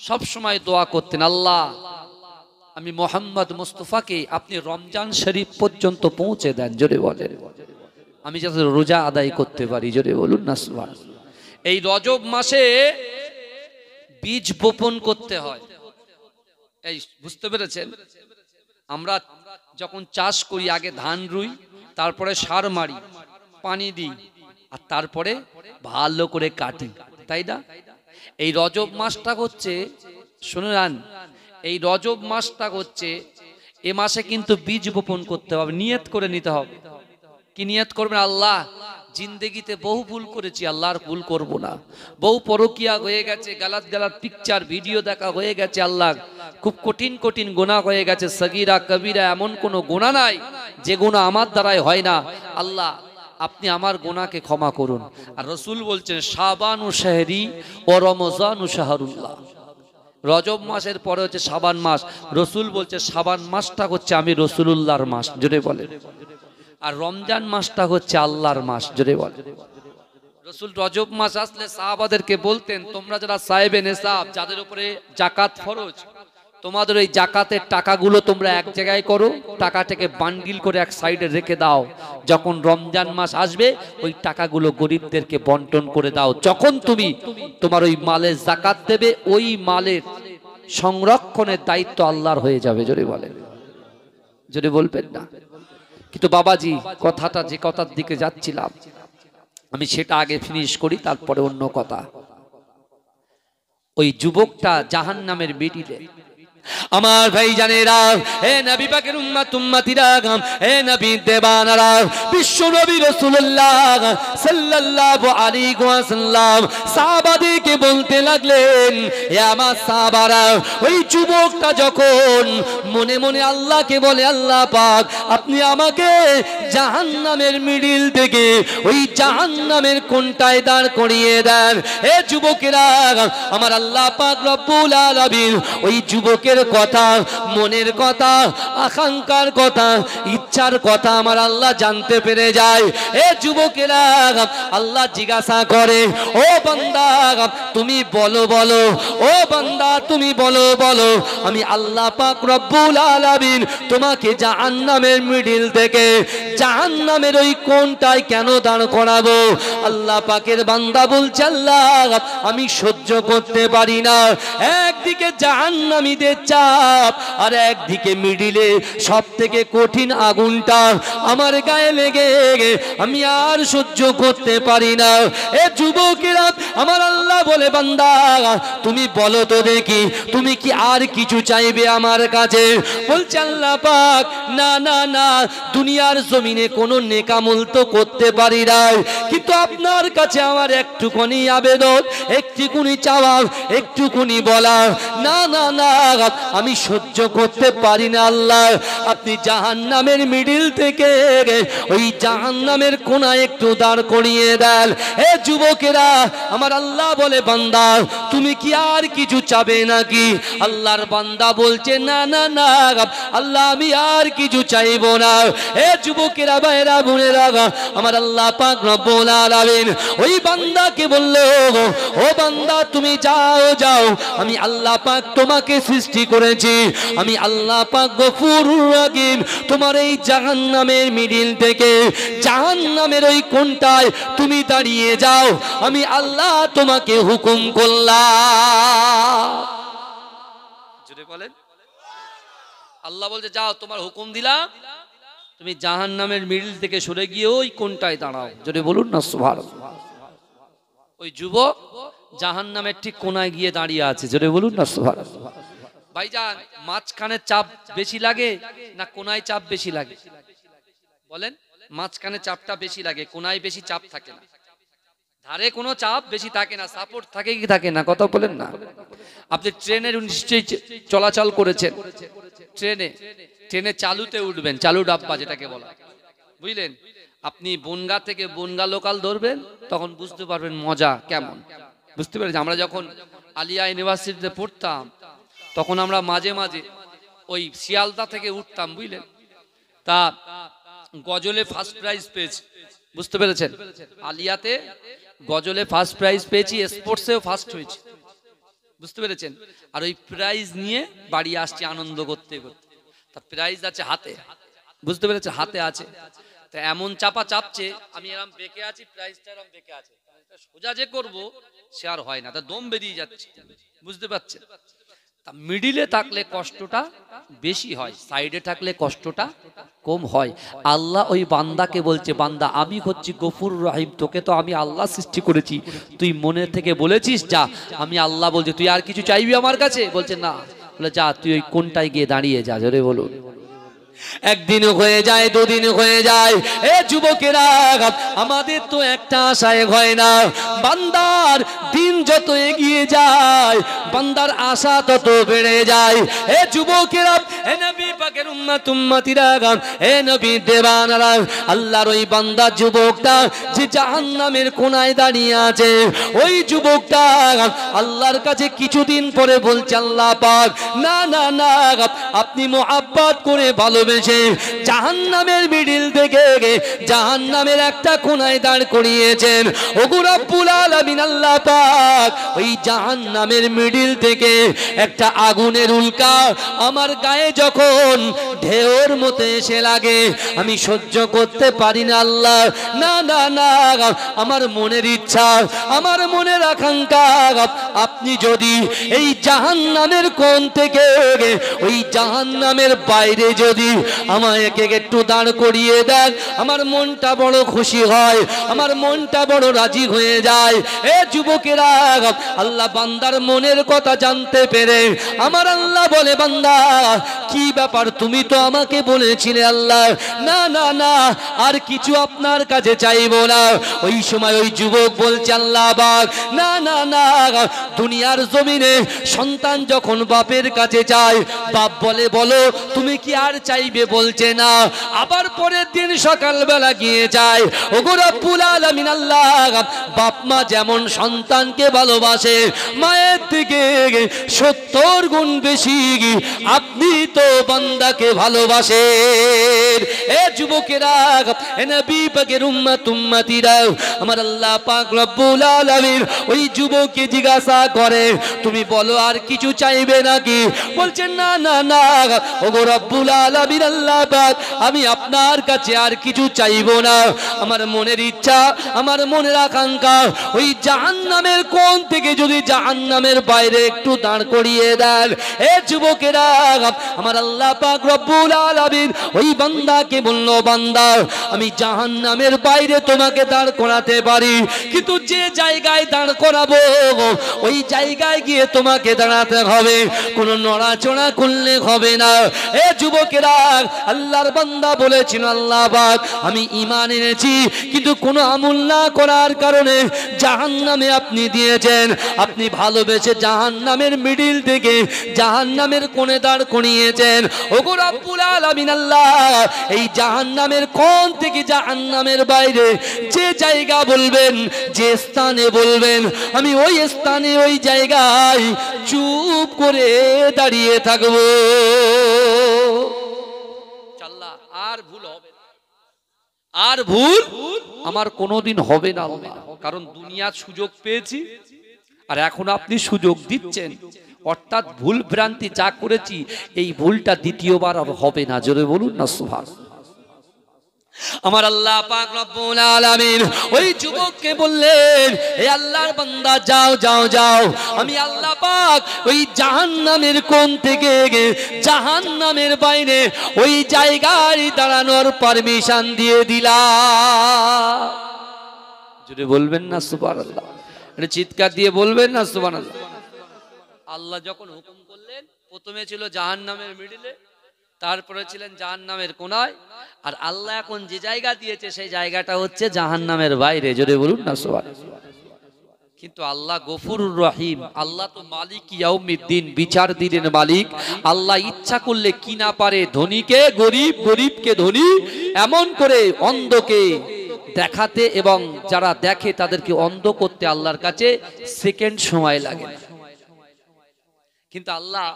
সব সময় দোয়া করতেন, আল্লাহ, আমি মোহাম্মদ মুস্তাফাকে আপনি রমজান শরীফ পর্যন্ত পৌঁছে দেন। জোরে বলেন, আমি যাতে রোজা আদায় করতে পারি। জোরে বলুন না সুবহানাল্লাহ। এই রজব মাসে বীজ বপন করতে হয়। এই বুঝতে পেরেছেন? আমরা যখন চাষ করি আগে ধান রুই, তারপরে সার মারি, পানি দিই, আর তারপরে ভালো করে কাটি, তাই না? এই রজব মাসটা হচ্ছে, শুনুন, এই রজব মাসটা হচ্ছে, এ মাসে কিন্তু বীজ বপন করতে হবে, নিয়ত করে নিতে হবে। কি নিয়ত করবেন? আল্লাহ, জিন্দেগিতে বহু ভুল করেছি, আল্লাহ আর ভুল করব না। বহু পরকিয়া হয়ে গেছে, গালাত গালাত পিকচার ভিডিও দেখা হয়ে গেছে, আল্লাহ খুব কঠিন কঠিন গুনাহ হয়ে গেছে, সগীরা কবিরা এমন কোনো গুনাহ নাই যে গুনাহ আমার দ্বারাই হয় না। আল্লাহ, আপনি আমার গুনাহকে ক্ষমা করুন। আর রাসূল বলছেন, শাবানু শাহরি ও রমজানু শাহরুল্লাহ। রজব মাসের পরে হচ্ছে শাবান মাস। রাসূল বলছে শাবান মাসটা হচ্ছে আমি রাসূলুল্লাহর মাস। জোরে বলেন। আর রমজান মাসটা হচ্ছে আল্লাহর মাস। জোরে বলেন। রাসূল রজব মাস আসলে সাহাবাদেরকে বলতেন, তোমরা যারা সাহেবে নেসাব, যাদের উপরে যাকাত ফরজ, তোমাদের ওই যাকাতের টাকাগুলো তোমরা এক জায়গায় করো, টাকাটাকে বান্ডিল করে এক সাইডে রেখে দাও। যখন রমজান মাস আসবে ওই টাকাগুলো গরিবদেরকে বন্টন করে দাও। যখন তুমি তোমার ওই মালের যাকাত দেবে, ওই মালের সংরক্ষণের দায়িত্ব আল্লাহর হয়ে যাবে। জোরে বলেন, জোরে বলবেন না। কিন্তু বাবাজি, কথাটা যে কথার দিকে যাচ্ছিলাম আমি সেটা আগে ফিনিশ করি, তারপরে অন্য কথা। ওই যুবকটা জাহান্নামের মিডিলে। আমার ভাই জানেরা, হে নবী পাকের উম্মত উম্মতিরা, হে নবী দেবানারা, বিশ্ব নবী রাসূলুল্লাহ সাল্লাল্লাহু আলাইহি ওয়াসাল্লাম সাহাবাদেরকে বলতে লাগলেন, হে আমার সাহাবারা, ওই যুবকটা যখন মনে মনে আল্লাহকে বলে, আল্লাহ পাক, আপনি আমাকে জাহান্নামের মিডিল থেকে ওই জাহান্নামের কোণটায় দাঁড় করিয়ে দেন। হে যুবকেরা, আমার আল্লাহ পাক রব্বুল আলামিন ওই যুবকের কথা, মনের কথা, আকাঙ্ক্ষার কথা, ইচ্ছার কথা আমার আল্লাহ জানতে পেরে যায়। এ যুবকেরা, আল্লাহ জিজ্ঞাসা করে, ও বান্দা তুমি বলো বলো, ও বান্দা তুমি বলো বলো, আমি আল্লাহ পাক রব্বুল আলামিন তোমাকে জাহান্নামের মিডিল থেকে জাহান্নামের ওই কোণটায় কেন দাঁড় করাবো? আল্লাহ পাকের বান্দা বলছে, আল্লাহ আমি সহ্য করতে পারি না, একদিকে জাহান্নামীদের চাপ, আর একদিকে মিডিলে সব থেকে কঠিন আগুনটা আমার গায়ে লেগে আমি আর সহ্য করতে পারি না। এ যুবকেরা, আমার আল্লাহ বলে, বান্দা তুমি বলো তো দেখি, তুমি কি আর কিছু চাইবে আমার কাছে? বলছে আল্লাহ পাক, না না না, দুনিয়ার জমিনে কোনো নেকামল তো করতে পারি না, কিন্তু আপনার কাছে আমার একটুখানি আবেদন, একটুকুনি চাওয়া, একটুকুনি বলা। না না না, আমি সহ্য করতে পারি না আল্লাহ, আপনি জাহান্নামের মিডিল থেকে ওই জাহান্নামের কোনায় একটু দাঁড় করিয়ে দেন। হে যুবকেরা, আমার আল্লাহ বলে বান্দা তুমি কি আর কিছু চাবে নাকি? আল্লাহর বান্দা বলছে না না না আল্লাহ আমি আর কিছু চাইবো না। হে যুবকেরা, ভাইরা, বোনেরা, আমার আল্লাহ পাক রব্বুল আলামিন ওই বান্দাকে বলল, ও বান্দা তুমি যাও যাও, আমি আল্লাহ পাক তোমাকে সৃষ্টি করেছি, আমি আল্লাহ পাক গফুরুর রহিম, তোমার এই জাহান্নামের মিডিল থেকে জাহান্নামের ওই কোণটায় তুমি দাঁড়িয়ে যাও, আমি আল্লাহ তোমাকে হুকুম করলাম। জোরে বলেন। আল্লাহ বলছে যাও, তোমার হুকুম দিলাম, তুমি জাহান্নামের মিডিল থেকে সরে গিয়ে ওই কোণটায় দাঁড়াও। জোরে বলুন না সুবহানাল্লাহ। ওই যুবক জাহান্নামের ঠিক কোণায় গিয়ে দাঁড়িয়ে আছে। জোরে বলুন না সুবহানাল্লাহ। ভাইজান, মাঝখানে চাপ বেশি লাগে না কোণায় চাপ বেশি লাগে? বলেন। মাঝখানে চাপটা বেশি লাগে, কোণায় বেশি চাপ থাকে না। ধারে কোনো চাপ বেশি থাকে না, সাপোর্ট থাকে কি থাকে না? কথা বলেন না। আপনি ট্রেনের নিশ্চয়ই চলাচল করেছেন, ট্রেনে চালুতে উঠবেন, চালু ডাব্বা যেটাকে বলা, বুঝলেন? আপনি বনগা থেকে বনগা লোকাল ধরবেন, তখন বুঝতে পারবেন মজা কেমন। বুঝতে পেরেছি? আমরা যখন আলিয়া ইউনিভার্সিটিতে পড়তাম তখন আমরা মাঝে মাঝে ওই শিয়ালদা থেকে উঠতাম, বুঝলেন? তা গজলে ফার্স্ট প্রাইজ পেয়েছি, বুঝতে পেরেছেন? আলিয়াতে গজলে ফার্স্ট প্রাইজ পেয়েছি, স্পোর্টসেও ফার্স্ট হয়েছি, বুঝতে পেরেছেন? আর ওই প্রাইজ নিয়ে বাড়ি আসছি আনন্দ করতে করতে। তা প্রাইজ আছে হাতে, বুঝতে পেরেছেন? হাতে আছে। তা এমন চাপা চাপছে, আমি এরকম বেঁকে আছি, প্রাইজটা এরকম বেঁকে আছে, সোজা যে করবো সে আর হয় না, তা দম বেরিয়ে যাচ্ছে, বুঝতে পারছেন? তা মিডিলে থাকলে কষ্টটা বেশি হয়, সাইডে থাকলে কষ্টটা কম হয়। আল্লাহ ওই বান্দাকে বলছে, বান্দা আমি হচ্ছি গফুর রহিম, তোকে তো আমি আল্লাহ সৃষ্টি করেছি, তুই মনে থেকে বলেছিস যা, আমি আল্লাহ বলছি তুই আর কিছু চাইবি আমার কাছে? বলছে না। বলে যা, তুই ওই কোনটায় গিয়ে দাঁড়িয়ে যা। জোরে বলুন। একদিন হয়ে যায়, দুদিন হয়ে যায়। এ যুবকেরা, আমাদের তো একটা আশায় হয় না। বান্দার দিন যত এগিয়ে যায় বান্দার আশা তত বেড়ে যায়। এ যুবকেরা, এ নবী পাকের উম্মত উম্মতিরা, এ নবী দেবানারা, আল্লাহর ওই বান্দা যুবকটা যে জাহান্নামের কোণায় দাঁড়িয়ে আছে, ওই যুবকটা আল্লাহর কাছে কিছুদিন পরে বলছে, আল্লাহ পাক না না না, আপনি মুহাব্বত করে ভালোবেসে জাহান্নামের মিডিল থেকে জাহান্নামের একটা কোণায় দাঁড় করিয়েছেন। ওগো রব্বুল আলামিন আল্লাহ পাক ওই জাহান্নামের মিডিল থেকে একটা আগুনের উল্কা আমার গায়ে যখন ঢেউর মতো এসে লাগে, আমি সহ্য করতে পারি না আল্লাহ। না না না, আমার মনের ইচ্ছা, আমার মনের আকাঙ্ক্ষা, আপনি যদি এই জাহান্নামের কোণ থেকে ওই জাহান্নামের বাইরে যদি আমাকে একটু দাঁড় করিয়ে দেন, আমার মনটা বড় খুশি হয়, আমার মনটা বড় রাজি হয়ে যায়। এ যুবকেরা, আল্লাহ বান্দার মনের কথা জানতে পেরে আমার আল্লাহ বলে, বান্দা কি ব্যাপার, তুমি তো আমাকে বলেছিলে আল্লাহ না না না আর কিছু আপনার কাছে চাইবো না। ওই সময় ওই যুবক বলছে, আল্লাহ পাক না না না, দুনিয়ার জমিনে সন্তান যখন বাপের কাছে যায়, বাপ বলে বলো তুমি কি আর চাইবে? বলছে না। আবার পরের দিন সকালবেলা গিয়ে যায়, ওগো রব্বুল আলামিন আল্লাহ, বাপ মা যেমন সন্তানকে ভালোবাসে মায়ের থেকে 70 গুণ বেশি আপনি তো বান্দাকে ভালোবাসেন। এ যুবকেরা, এ নবী পাকের উম্মত উম্মতিরা, আমার আল্লাহ পাক রব্বুল আলামিন ওই যুবককে জিজ্ঞাসা করে, তুমি বলো আর কিছু চাইবে নাকি? বলছেন না না না, ওগো রব্বুল আলামিন আল্লাহ পাক আমি আপনার কাছে আর কিছু চাইবো না, আমার মনের ইচ্ছা, আমার মনের আকাঙ্ক্ষা ওই জাহান্নামের কোণ থেকে যদি জাহান্নামের বাইরে একটু দাঁড় করিয়ে দেন। এ যুবকেরা, আমার আমার আল্লাহ পাক রব্বুল আলামিন ওই বান্দাকে বলল, বান্দা আমি জাহান্নামের বাইরে তোমাকে দাঁড় করাতে পারি, কিন্তু যে জায়গায় দাঁড় করাবো ওই জায়গায় গিয়ে তোমাকে দাঁড়াতে হবে, কোনো নড়াচড়া করলে হবে না। এ যুবকেরা, আল্লাহর বান্দা বলেছিল, আল্লাহ পাক আমি ঈমান এনেছি, কিন্তু কোনো আমল না করার কারণে জাহান্নামে আপনি দিয়েছেন। আপনি ভালোবেসে জাহান্নামের মিডিল থেকে জাহান্নামের কোণে দাঁড় করিয়েছেন। ওগো রব্বুল আলামিন আল্লাহ, এই জাহান্নামের কোণ থেকে জাহান্নামের বাইরে যে জায়গা বলবেন, যে স্থানে বলবেন, আমি ওই স্থানে ওই জায়গায় চুপ করে দাঁড়িয়ে থাকবো। আল্লাহ আর ভুল হবে না, আর ভুল আমার কোনোদিন হবে না, কারণ দুনিয়ার সুযোগ পেয়েছি আর এখন আপনি সুযোগ দিচ্ছেন, অর্থাৎ ভুল ভ্রান্তি যা করেছি এই ভুলটা দ্বিতীয়বার আর হবে না। জোরে বলুন না সুবহানাল্লাহ। আমার আল্লাহ পাক রব্বুল আলামিন ওই যুবককে বললেন, হে আল্লাহর বান্দা যাও যাও যাও, আমি আল্লাহ পাক ওই জাহান্নামের কোণ থেকে জাহান্নামের বাইরে ওই জায়গায় দাঁড়ানোর পারমিশন দিয়ে দিলাম। যদি বলবেন না সুবহানাল্লাহ, এটা চিৎকার দিয়ে বলবেন না সুবহানাল্লাহ। আল্লাহ যখন হুকুম করলেন, প্রথমে ছিল জাহান্নামের মিডিলে, তারপরে ছিলেন জাহান্নামের কোনায়, আর আল্লাহ এখন যে জায়গা দিয়েছে সেই জায়গাটা হচ্ছে জাহান্নামের বাইরে। জোরে বলুন না সুবহানাল্লাহ। কিন্তু আল্লাহ গফুরুর রহিম, আল্লাহ তো মালিক ইয়াউমিদ্দিন, বিচার দিনের মালিক। আল্লাহ ইচ্ছা করলে কি না পারে, ধনীকে গরিব, গরিবকে ধনী এমন করে অন্ধকে দেখাতে এবং যারা দেখে তাদেরকে অন্ধ করতে আল্লাহর কাছে সেকেন্ড সময় লাগে না। কিন্তু আল্লাহ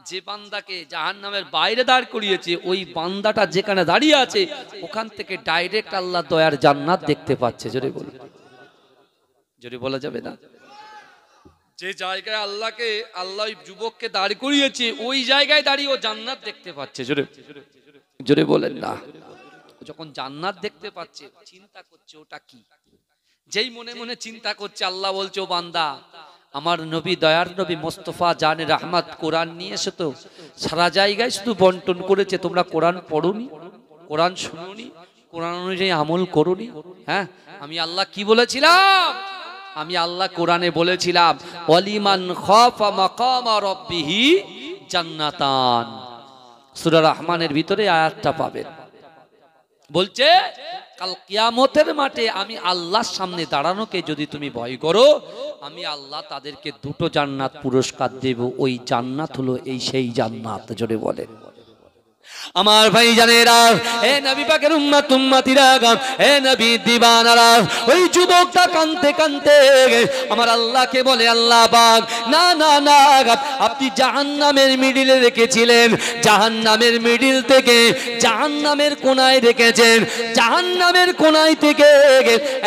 যে বান্দাকে জাহান্নামের বাইরে দাঁড় করিয়েছে, ওই বান্দাটা যেখানে দাঁড়িয়ে আছে ওখান থেকে ডাইরেক্ট আল্লাহ দয়ার জান্নাত দেখতে পাচ্ছে। জোরে বলুন, জোরে বলা যাবে না। যে জায়গায় আল্লাহকে আল্লাহ ওই যুবককে দাঁড় করিয়েছে ওই জায়গায় দাঁড়িয়ে ও জান্নাত দেখতে পাচ্ছে। জোরে জোরে বলেন না। যখন জান্নাত দেখতে পাচ্ছে চিন্তা করছে ওটা কি, যেই মনে মনে চিন্তা করছে আল্লাহ বলছে, ও বান্দা আমার নবী, দয়ার নবী মুস্তাফা জানে রহমত কোরআন নিয়ে এসে তো সারা জায়গায় শুধু বন্টন করেছে, তোমরা কোরআন পড়োনি, কোরআন শুনোনি, কোরআন অনুযায়ী আমল করোনি। হ্যাঁ, আমি আল্লাহ কি বলেছিলাম? আমি আল্লাহ কোরআনে বলেছিলাম, ওয়ালিমান খাফা মাকামা রাব্বিহি জান্নাতান। সূরা রহমানের ভিতরে আয়াতটা পাবেন। বলছে কাল কিয়ামতের মাঠে আমি আল্লাহর সামনে দাঁড়ানোকে যদি তুমি ভয় করো, আমি আল্লাহ তাদেরকে দুটো জান্নাত পুরস্কার দেব। ওই জান্নাত হলো এই সেই জান্নাত। জোরে বলেন আমার ভাই জানেরা, হে নবী পাকের উম্মত উম্মতিরা, হে নবী দিবানারা, ওই যুবকটা কাঁদতে কাঁদতে আমার আল্লাহকে বলে, আল্লাহ পাক না না না, আপনি জাহান্নামের মিডিলে রেখেছিলেন, জাহান্নামের মিডিল থেকে জাহান্নামের কোনায় রেখেছেন, জাহান্নামের কোনায় থেকে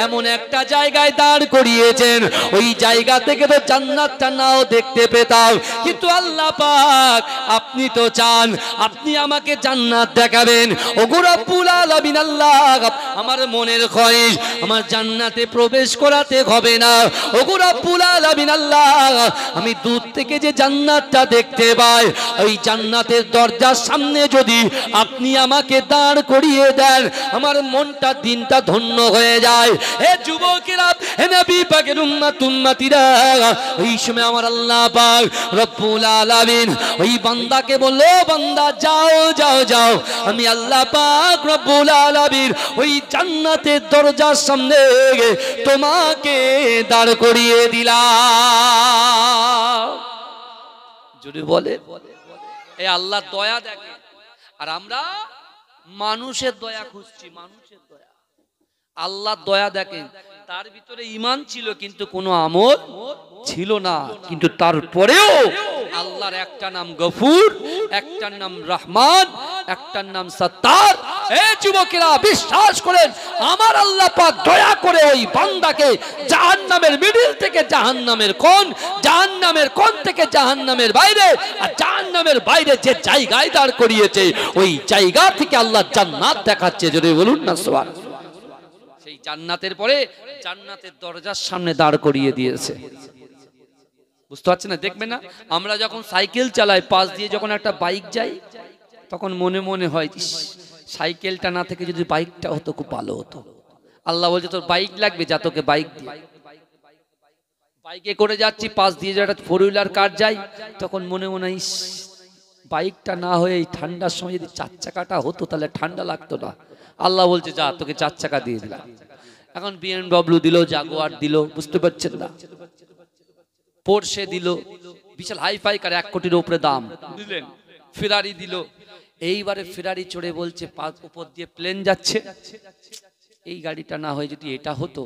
এমন একটা জায়গায় দাঁড় করিয়েছেন, ওই জায়গা থেকে তো জান্নাতটা নাও দেখতে পেতাম, কিন্তু আল্লাহ পাক আপনি তো চান আপনি আমাকে জান্নাত দেখাবেন। ওগো রব্বুল আলামিন আল্লাহ, আমার মনের খয়েশ আমার জান্নাতে প্রবেশ করাতে হবে না। ওগো রব্বুল আলামিন আল্লাহ, আমি দূর থেকে যে জান্নাতটা দেখতে পাই, ওই জান্নাতের দরজার সামনে যদি আপনি আমাকে দাঁড় করিয়ে দেন, আমার মনটা দিনটা ধন্য হয়ে যায়। হে যুবকেরা, হে নবী পাকের উম্মত উম্মতিরা, ওই সময় আমার আল্লাহ পাক রব্বুল আলামিন ওই বান্দাকে বললো, বান্দা যাও যাও যাও, আমি আল্লাহ পাক রব্বুল আলামিন ওই জান্নাতের দরজার সামনে তোমাকে দাঁড় করিয়ে দিলাম। যদি বলে এই আল্লাহ দয়া দেখে, আর আমরা মানুষের দয়া খুঁজছি, মানুষের দয়া। আল্লাহ দয়া দেখেন, তার ভিতরে ঈমান ছিল কিন্তু কোনো আমল ছিল না, কিন্তু তারপরেও আল্লাহর একটা নাম গফুর, একটার নাম রহমান, একটার নাম সত্তার। এই যুবকেরা বিশ্বাস করেন, আমার আল্লাহ পাক দয়া করে ওই বান্দাকে জাহান্নামের মিডল থেকে জাহান্নামের কোণ, জাহান্নামের কোণ থেকে জাহান্নামের বাইরে, আর জাহান্নামের বাইরে যে জায়গায় দাঁড় করিয়েছে ওই জায়গা থেকে আল্লাহ জান্নাত দেখাচ্ছে। যদি বলুন না সুবহানাল্লাহ। সেই জান্নাতের পরে জান্নাতের দরজার সামনে দাঁড় করিয়ে দিয়েছে। বুঝতে পারছেন না? দেখবেন না, আমরা যখন সাইকেল চালাই, পাশ দিয়ে যখন একটা বাইক যায়, তখন মনে মনে হয় ইস, সাইকেলটা না থেকে যদি বাইকটা হতো খুব ভালো হতো। আল্লাহ বলছে তোর বাইক লাগবে, যা তোকে বাইক দিয়ে। বাইকে করে যাচ্ছি, পাশ দিয়ে যে একটা 4 হুইলার কার যাই, তখন মনে মনে ইস, বাইকটা না হয়ে এই ঠান্ডার সময় যদি 4 চাকাটা হতো তাহলে ঠান্ডা লাগতো না। আল্লাহ বলছে যা তোকে 4 চাকা দিয়ে দিলাম। এখন BMW দিল, জাগুয়ার দিল, বুঝতে পারছেন না, পোরশে দিল, বিশাল হাইফাই কার 1 কোটির উপরে দাম দিলেন, ফেরারি দিল। এইবারে ফেরারি চড়ে বলছে উপর দিয়ে প্লেন যাচ্ছে, এই গাড়িটা না হয়ে যদি এটা হতো।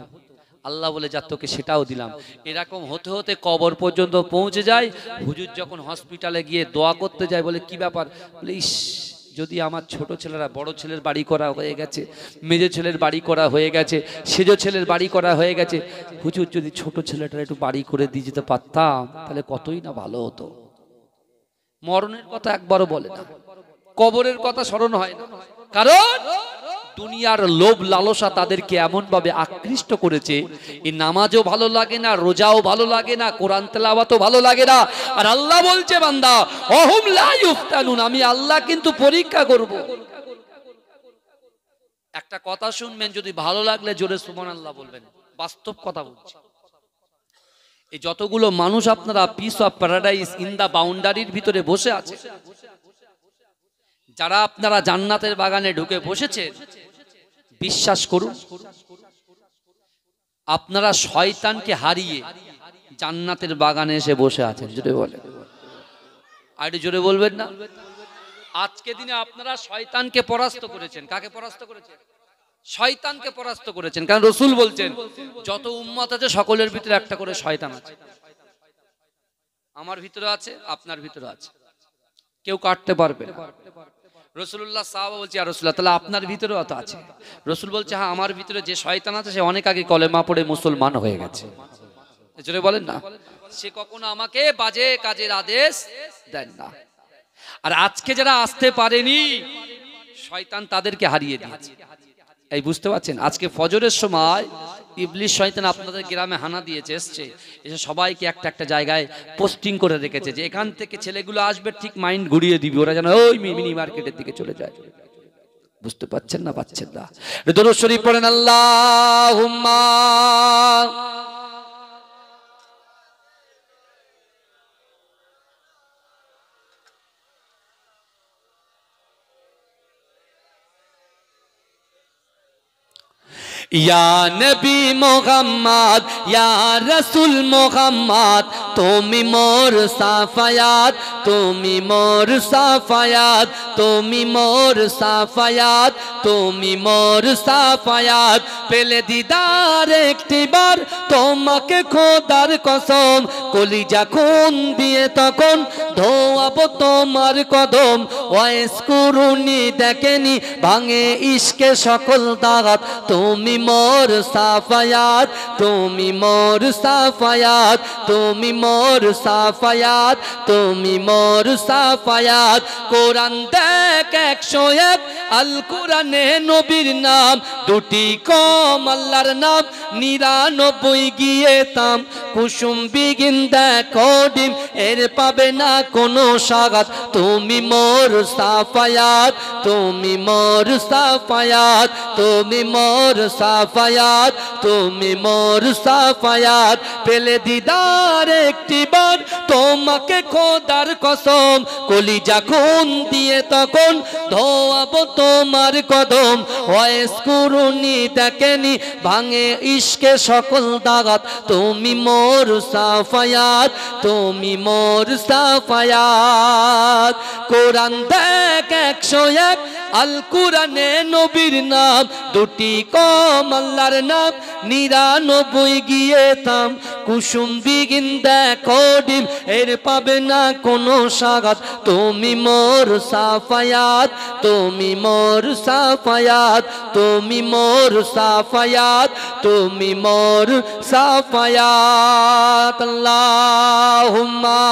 আল্লাহ বলে যা তোকে সেটাও দিলাম। এরকম হতে হতে কবর পর্যন্ত পৌঁছে যায়। হুজুর যখন হসপিটালে গিয়ে দোয়া করতে যায়, বলে কি ব্যাপার, বলে ইস, যদি আমার ছোট ছেলেরা, বড় ছেলের বাড়ি করা হয়ে গেছে, মেজো ছেলের বাড়ি করা হয়ে গেছে, সেজো ছেলের বাড়ি করা হয়ে গেছে, হুজুর যদি ছোট ছেলেটার একটু বাড়ি করে দিয়ে যেতে পারতাম তাহলে কতই না ভালো হতো। মরণের কথা একবারও বলে না, কবরের কথা স্মরণ হয় না, কারণ দুনিয়ার লোভ লালসা তাদেরকে এমন ভাবে আকৃষ্ট করেছে, এই নামাজও ভালো লাগে না, রোজাও ভালো লাগে না, কোরআন তেলাওয়াতও ভালো লাগে না। আর আল্লাহ বলছে বান্দা অহুম লা ইফতানুন, আমি আল্লাহ কিন্তু পরীক্ষা করব। একটা কথা শুনবেন, যদি ভালো লাগলে জোরে সুবহানাল্লাহ বলবেন, বাস্তব কথা বলছি। এই যতগুলো মানুষ আপনারা peace of paradise in the বাউন্ডারির ভিতরে বসে আছে, যারা আপনারা জান্নাতের বাগানে ঢুকে বসেছেন, বিশ্বাস করুন আপনারা শয়তানকে হারিয়ে জান্নাতের বাগানে এসে বসে আছেন। জোরে বলেন, আর জোরে বলবেন না। আজকে দিনে আপনারা শয়তানকে পরাস্ত করেছেন। কাকে পরাস্ত করেছেন? শয়তানকে পরাস্ত করেছেন। কারণ রাসূল বলছেন যত উম্মত আছে সকলের ভিতরে একটা করে শয়তান আছে। আমার ভিতরে আছে, আপনার ভিতরে আছে, কেউ কাটতে পারবে না। রাসূলুল্লাহ সাহাবা বলছে ইয়া রাসূলুল্লাহ, তাহলে আপনার ভিতরেও তো আছে? রাসূল বলছে হ্যাঁ, আমার ভিতরে যে শয়তান আছে সে অনেক আগে কলেমা পড়ে মুসলমান হয়ে গেছে। জোরে বলেন না। সে কখনো আমাকে বাজে কাজের আদেশ দেন না। আর আজকে যারা আসতে পারেনি, শয়তান তাদেরকে হারিয়ে দিয়েছে। এই বুঝতে পারছেন, আজকে ফজরের সময় ইবলিস শয়তান আপনাদের গ্রামে হানা দিয়েছে, এসছে, এসে সবাইকে একটা একটা জায়গায় পোস্টিং করে রেখেছে যে এখান থেকে ছেলেগুলো আসবে, ঠিক মাইন্ড ঘুরিয়ে দিবি, ওরা যেন ওই মিনি মার্কেটের দিকে চলে যায়। বুঝতে পারছেন না? পাচ্ছেন না? দরুদ শরীফ পড়েন, আল্লাহুম্মা या नबी मोहम्मद या रसूल मोहम्मद, तुमी मोर साफायात, तुमी मोर साफायात, तुमी मोर साफायात, तुमी मोर साफायात। पेले दीदार एकटी बार तोमाके खोदार कसम, कलिजा खून दिए तखन धोआबो तोमार कदम। ওয়াইস কুরুনি দেখেনি ভাঙে ইশকে সকল দাগাত, তুমি মোর সাফায়াত, তুমি মোর সাফায়াত, তুমি মোর সাফায়াত, তুমি মোর সাফায়াত। কোরআন দেখ 101, আল কোরআনে নবীর নাম দুটি কম, আল্লাহর নাম 99 গিয়ে তাম। কুসুম বিগিন দেখো ডিম, এর পাবে না কোনো সাগাত। তুমি মোর সাফায়াত, তুমি মোর সাফায়াত, তুমি মোর সাফায়াত, তুমি মোর সাফায়াত। পেলে দিদার একটি বার তোমাকে খোদার কসম, কলিজা খুন দিয়ে তখন ধোয়াবো তোমার কদম। ওয়াইস কুরুনি দেখেনি ভাঙে ইশকে সকল দাগাত, তুমি মোর সাফায়াত, তুমি মোর সাফায়াত। কোরআন দেখ 101, আল কোরআনে নবীর নাম দুটি কম, আল্লাহর নাম 99 গিয়ে থাম। কুসুম বিগিন দেখো ডিম, এর পাবে না কোনো সাগাত। তুমি মোর সাফায়াত, তুমি মোর সাফায়াত, তুমি মোর সাফায়াত, তুমি মোর সাফায়াত। আল্লাহুম্মা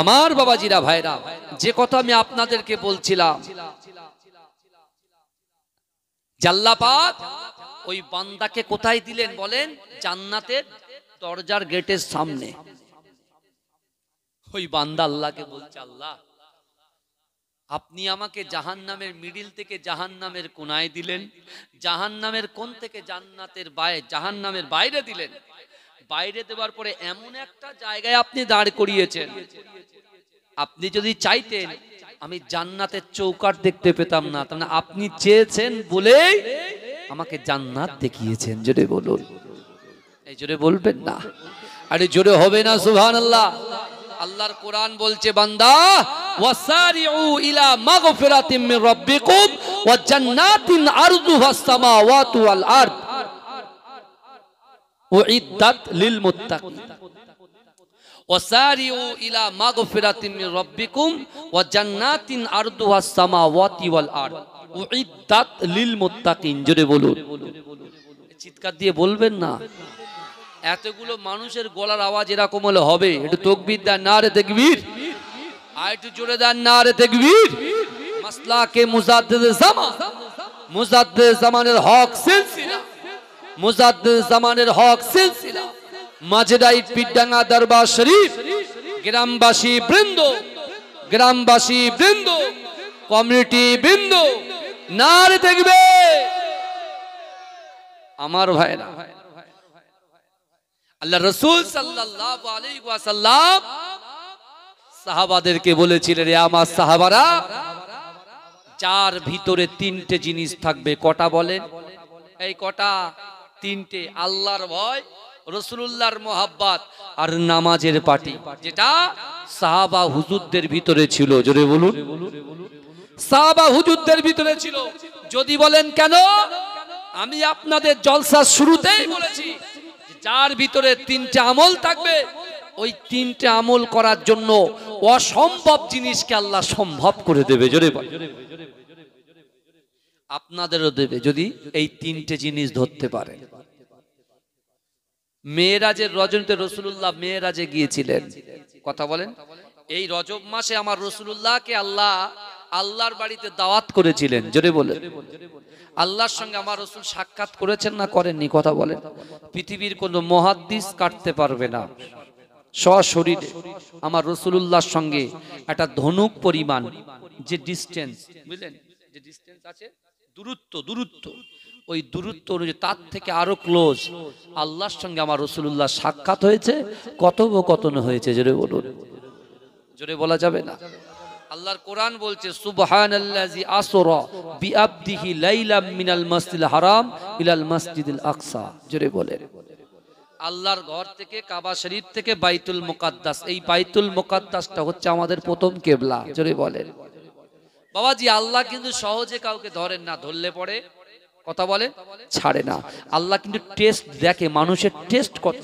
আমার বাবাজিরা ভাইরা, যে কথা আমি আপনাদেরকে বলছিলাম, আল্লাহ পাক ওই বান্দাকে কোথায় দিলেন বলেন? জান্নাতের দরজার গেটের সামনে। ওই বান্দা আল্লাহকে বলছে, আল্লাহ আপনি আমাকে জাহান্নামের মিডিল থেকে জাহান্নামের কোনায় দিলেন, জাহান্নামের কোণ থেকে জান্নাতের বাইরে, জাহান্নামের বাইরে দিলেন। বাইরে দেওয়ার পরে এমন একটা জায়গায় আপনি দাঁড় করিয়েছেন, আপনি যদি চাইতেন আমি জান্নাতের চৌকাঠ দেখতে পেতাম না, তার মানে আপনি চেয়েছেন বলেই আমাকে জান্নাত দেখিয়েছেন। জোরে বলুন, এই জোরে বলবেন না, আরে জোরে হবে না সুবহানাল্লাহ। আল্লাহর কোরআন বলছে, বান্দা ওয়াসারিউ ইলা মাগফিরাতিম মির রাব্বিকুম ওয়া জান্নাতিন আরদুহাস সামাওয়াতু ওয়াল আরদ উইদ্দাত লিল মুত্তাকিন। ওয়াসারিউ ইলা মাগফিরাতিম মির রাব্বিকুম ওয়া জান্নাতিন আরদুহাস সামাওয়াতু ওয়াল আরদ উইদ্দাত লিল মুত্তাকিন। জোরে বলুন, চিৎকার দিয়ে বলবেন না। এতগুলো মানুষের গলার আওয়াজ এরকম হলে হবে? একটু তাকবীর দেন, নারে তাকবীর। আর একটু জোরে দেন, নারে তাকবীর। মাসলাকে মুজাদ্দিদ জামান, মুজাদ্দিদ জামানের হক সিলসিলা, মুজাদ্দিদ জামানের হক সিলসিলা, মাঝরাইট পিডাঙ্গা দরবার শরীফ, গ্রামবাসী বৃন্দ, গ্রামবাসী বৃন্দ, কমিউনিটি বৃন্দ, নারে তাকবীর। আমার ভাইরা, আল্লাহ রাসূল সাল্লাল্লাহু আলাইহি ওয়াসাল্লাম সাহাবাদেরকে বলেছিলেন, রে আমার সাহাবারা, যার ভিতরে তিনটে জিনিস থাকবে, কটা বলেন? এই কটা? তিনটে। আল্লাহর ভয়, রাসূলুল্লাহর মোহাব্বত আর নামাজের পাটি, যেটা সাহাবা হুজুরদের ভিতরে ছিল। জোরে বলুন, সাহাবা হুজুরদের ভিতরে ছিল। যদি বলেন কেন, আমি আপনাদের জলসার শুরুতেই বলেছি, যার ভিতরে তিনটে আমল থাকবে, ওই তিনটে আমল করার জন্য অসম্ভব জিনিসকে আল্লাহ সম্ভব করে দেবে। জোরে বল, আপনাদেরও দেবে যদি এই তিনটে জিনিস ধরতে পারে। মেরাজের রজনীতে রাসূলুল্লাহ মেরাজে গিয়েছিলেন, কথা বলেন। এই রজব মাসে আমার রাসূলুল্লাহকে আল্লাহ আল্লাহর বাড়িতে দাওয়াত করেছিলেন। জোরে বলেন, আল্লাহর সঙ্গে আমার রাসূল সাক্ষাৎ করেছেন না করেননি? কথা বলেন। পৃথিবীর কোনো মুহাদ্দিস কাটতে পারবে না, সশরীরে আমার রাসূলুল্লাহর সঙ্গে একটা ধনুক পরিমাণ যে ডিসটেন্স, বুঝলেন, যে ডিসটেন্স আছে, দূরত্ব, ওই দূরত্ব অনুযায়ী তার থেকে আরো ক্লোজ আল্লাহর সঙ্গে আমার রাসূলুল্লাহ সাক্ষাৎ হয়েছে, কথোপকথন হয়েছে। জোরে বলুন, জোরে বলা যাবে না। আল্লাহর কোরআন বলছে, সুবহানাল্লাযী আসরা বিআবদিহি লাইলাম মিনাল মাসজিদিল হারাম ইলাল মাসজিদিল আকসা। জোরে বলেন, আল্লাহর ঘর থেকে, কাবা শরীফ থেকে বাইতুল মুকাদ্দাস, এই বাইতুল মুকাদ্দাসটা হচ্ছে আমাদের প্রথম কিবলা। জোরে বলেন। বাবাজি, আল্লাহ কিন্তু সহজে কাউকে ধরেন না, ধরলে পরে, কথা বলেন, ছাড়ে না। আল্লাহ কিন্তু টেস্ট দেখে, মানুষের টেস্ট কত।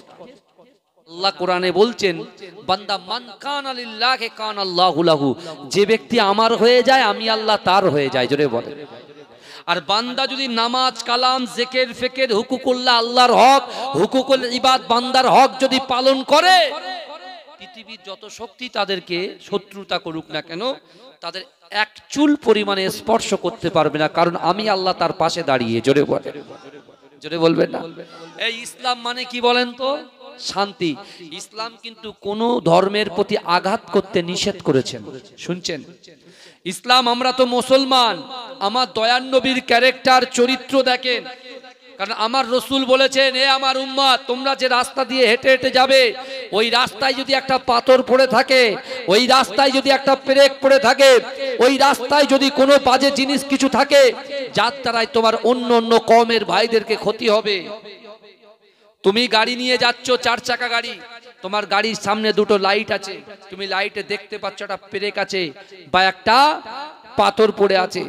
আল্লাহ কোরআনে বলছেন, বান্দা মান কানা লিল্লাহি কানা আল্লাহু লাহু, যে ব্যক্তি আমার হয়ে যায় আমি আল্লাহ তার হয়ে যায়। জোরে বলেন। আর বান্দা যদি নামাজ, কালাম, জিকির, ফিকির, হুকুকুল্লাহ আল্লাহর হক, হুকুকুল ইবাদ বান্দার হক যদি পালন করে, পৃথিবীর যত শক্তি তাদেরকে শত্রুতা করুক না কেন, তাদের এক চুল পরিমাণে স্পর্শ করতে পারবে না, কারণ আমি আল্লাহ তার পাশে দাঁড়িয়ে। জোরে বলেন, জোরে বলবেন না। এই ইসলাম মানে কি বলেন তো? শান্তি। ইসলাম কিন্তু কোন ধর্মের প্রতি আঘাত করতে নিষেধ করেছেন, শুনছেন? ইসলাম, আমরা তো মুসলমান, আমার দয়ার নবীর ক্যারেক্টার, চরিত্র দেখেন। কারণ আমার রাসূল বলেছেন, এ আমার উম্মত, তোমরা যে রাস্তা দিয়ে হেঁটে হেঁটে যাবে, ওই রাস্তায় যদি একটা পাথর পড়ে থাকে, ওই রাস্তায় যদি একটা পেরেক পড়ে থাকে, ওই রাস্তায় যদি কোনো বাজে জিনিস কিছু থাকে, যার দ্বারাই তোমার অন্য অন্য কওমের ভাইদেরকে ক্ষতি হবে। তুমি গাড়ি নিয়ে যাচ্ছ, 4 চাকা গাড়ি, তোমার গাড়ির সামনে দুটো লাইট আছে, তুমি লাইটে দেখতে পাচ্ছ একটা পেরেক আছে বা একটা পাথর পড়ে আছে,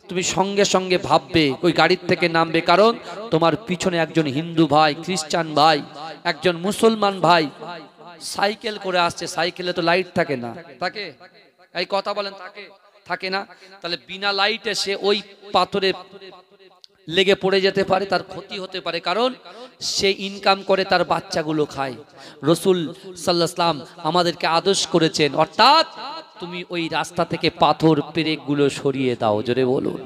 তুমি সঙ্গে সঙ্গে ভাববে ওই গাড়ির থেকে নামবে, কারণ তোমার পিছনে একজন হিন্দু ভাই, খ্রিস্টান ভাই, একজন মুসলমান ভাই সাইকেল করে আসছে। সাইকেলে তো লাইট থাকে না, থাকে? এই কথা বলেন, থাকে? থাকে না। তাহলে বিনা লাইটে সে ওই পাথরে লেগে পড়ে যেতে পারে, তার ক্ষতি হতে পারে, কারণ সে ইনকাম করে তার বাচ্চাগুলো খায়। রাসূল সাল্লাল্লাহু আলাইহি ওয়াসাল্লাম আমাদেরকে আদেশ করেছেন, অর্থাৎ তুমি ওই রাস্তা থেকে পাথর পেরেকগুলো সরিয়ে দাও। জোরে বলুন।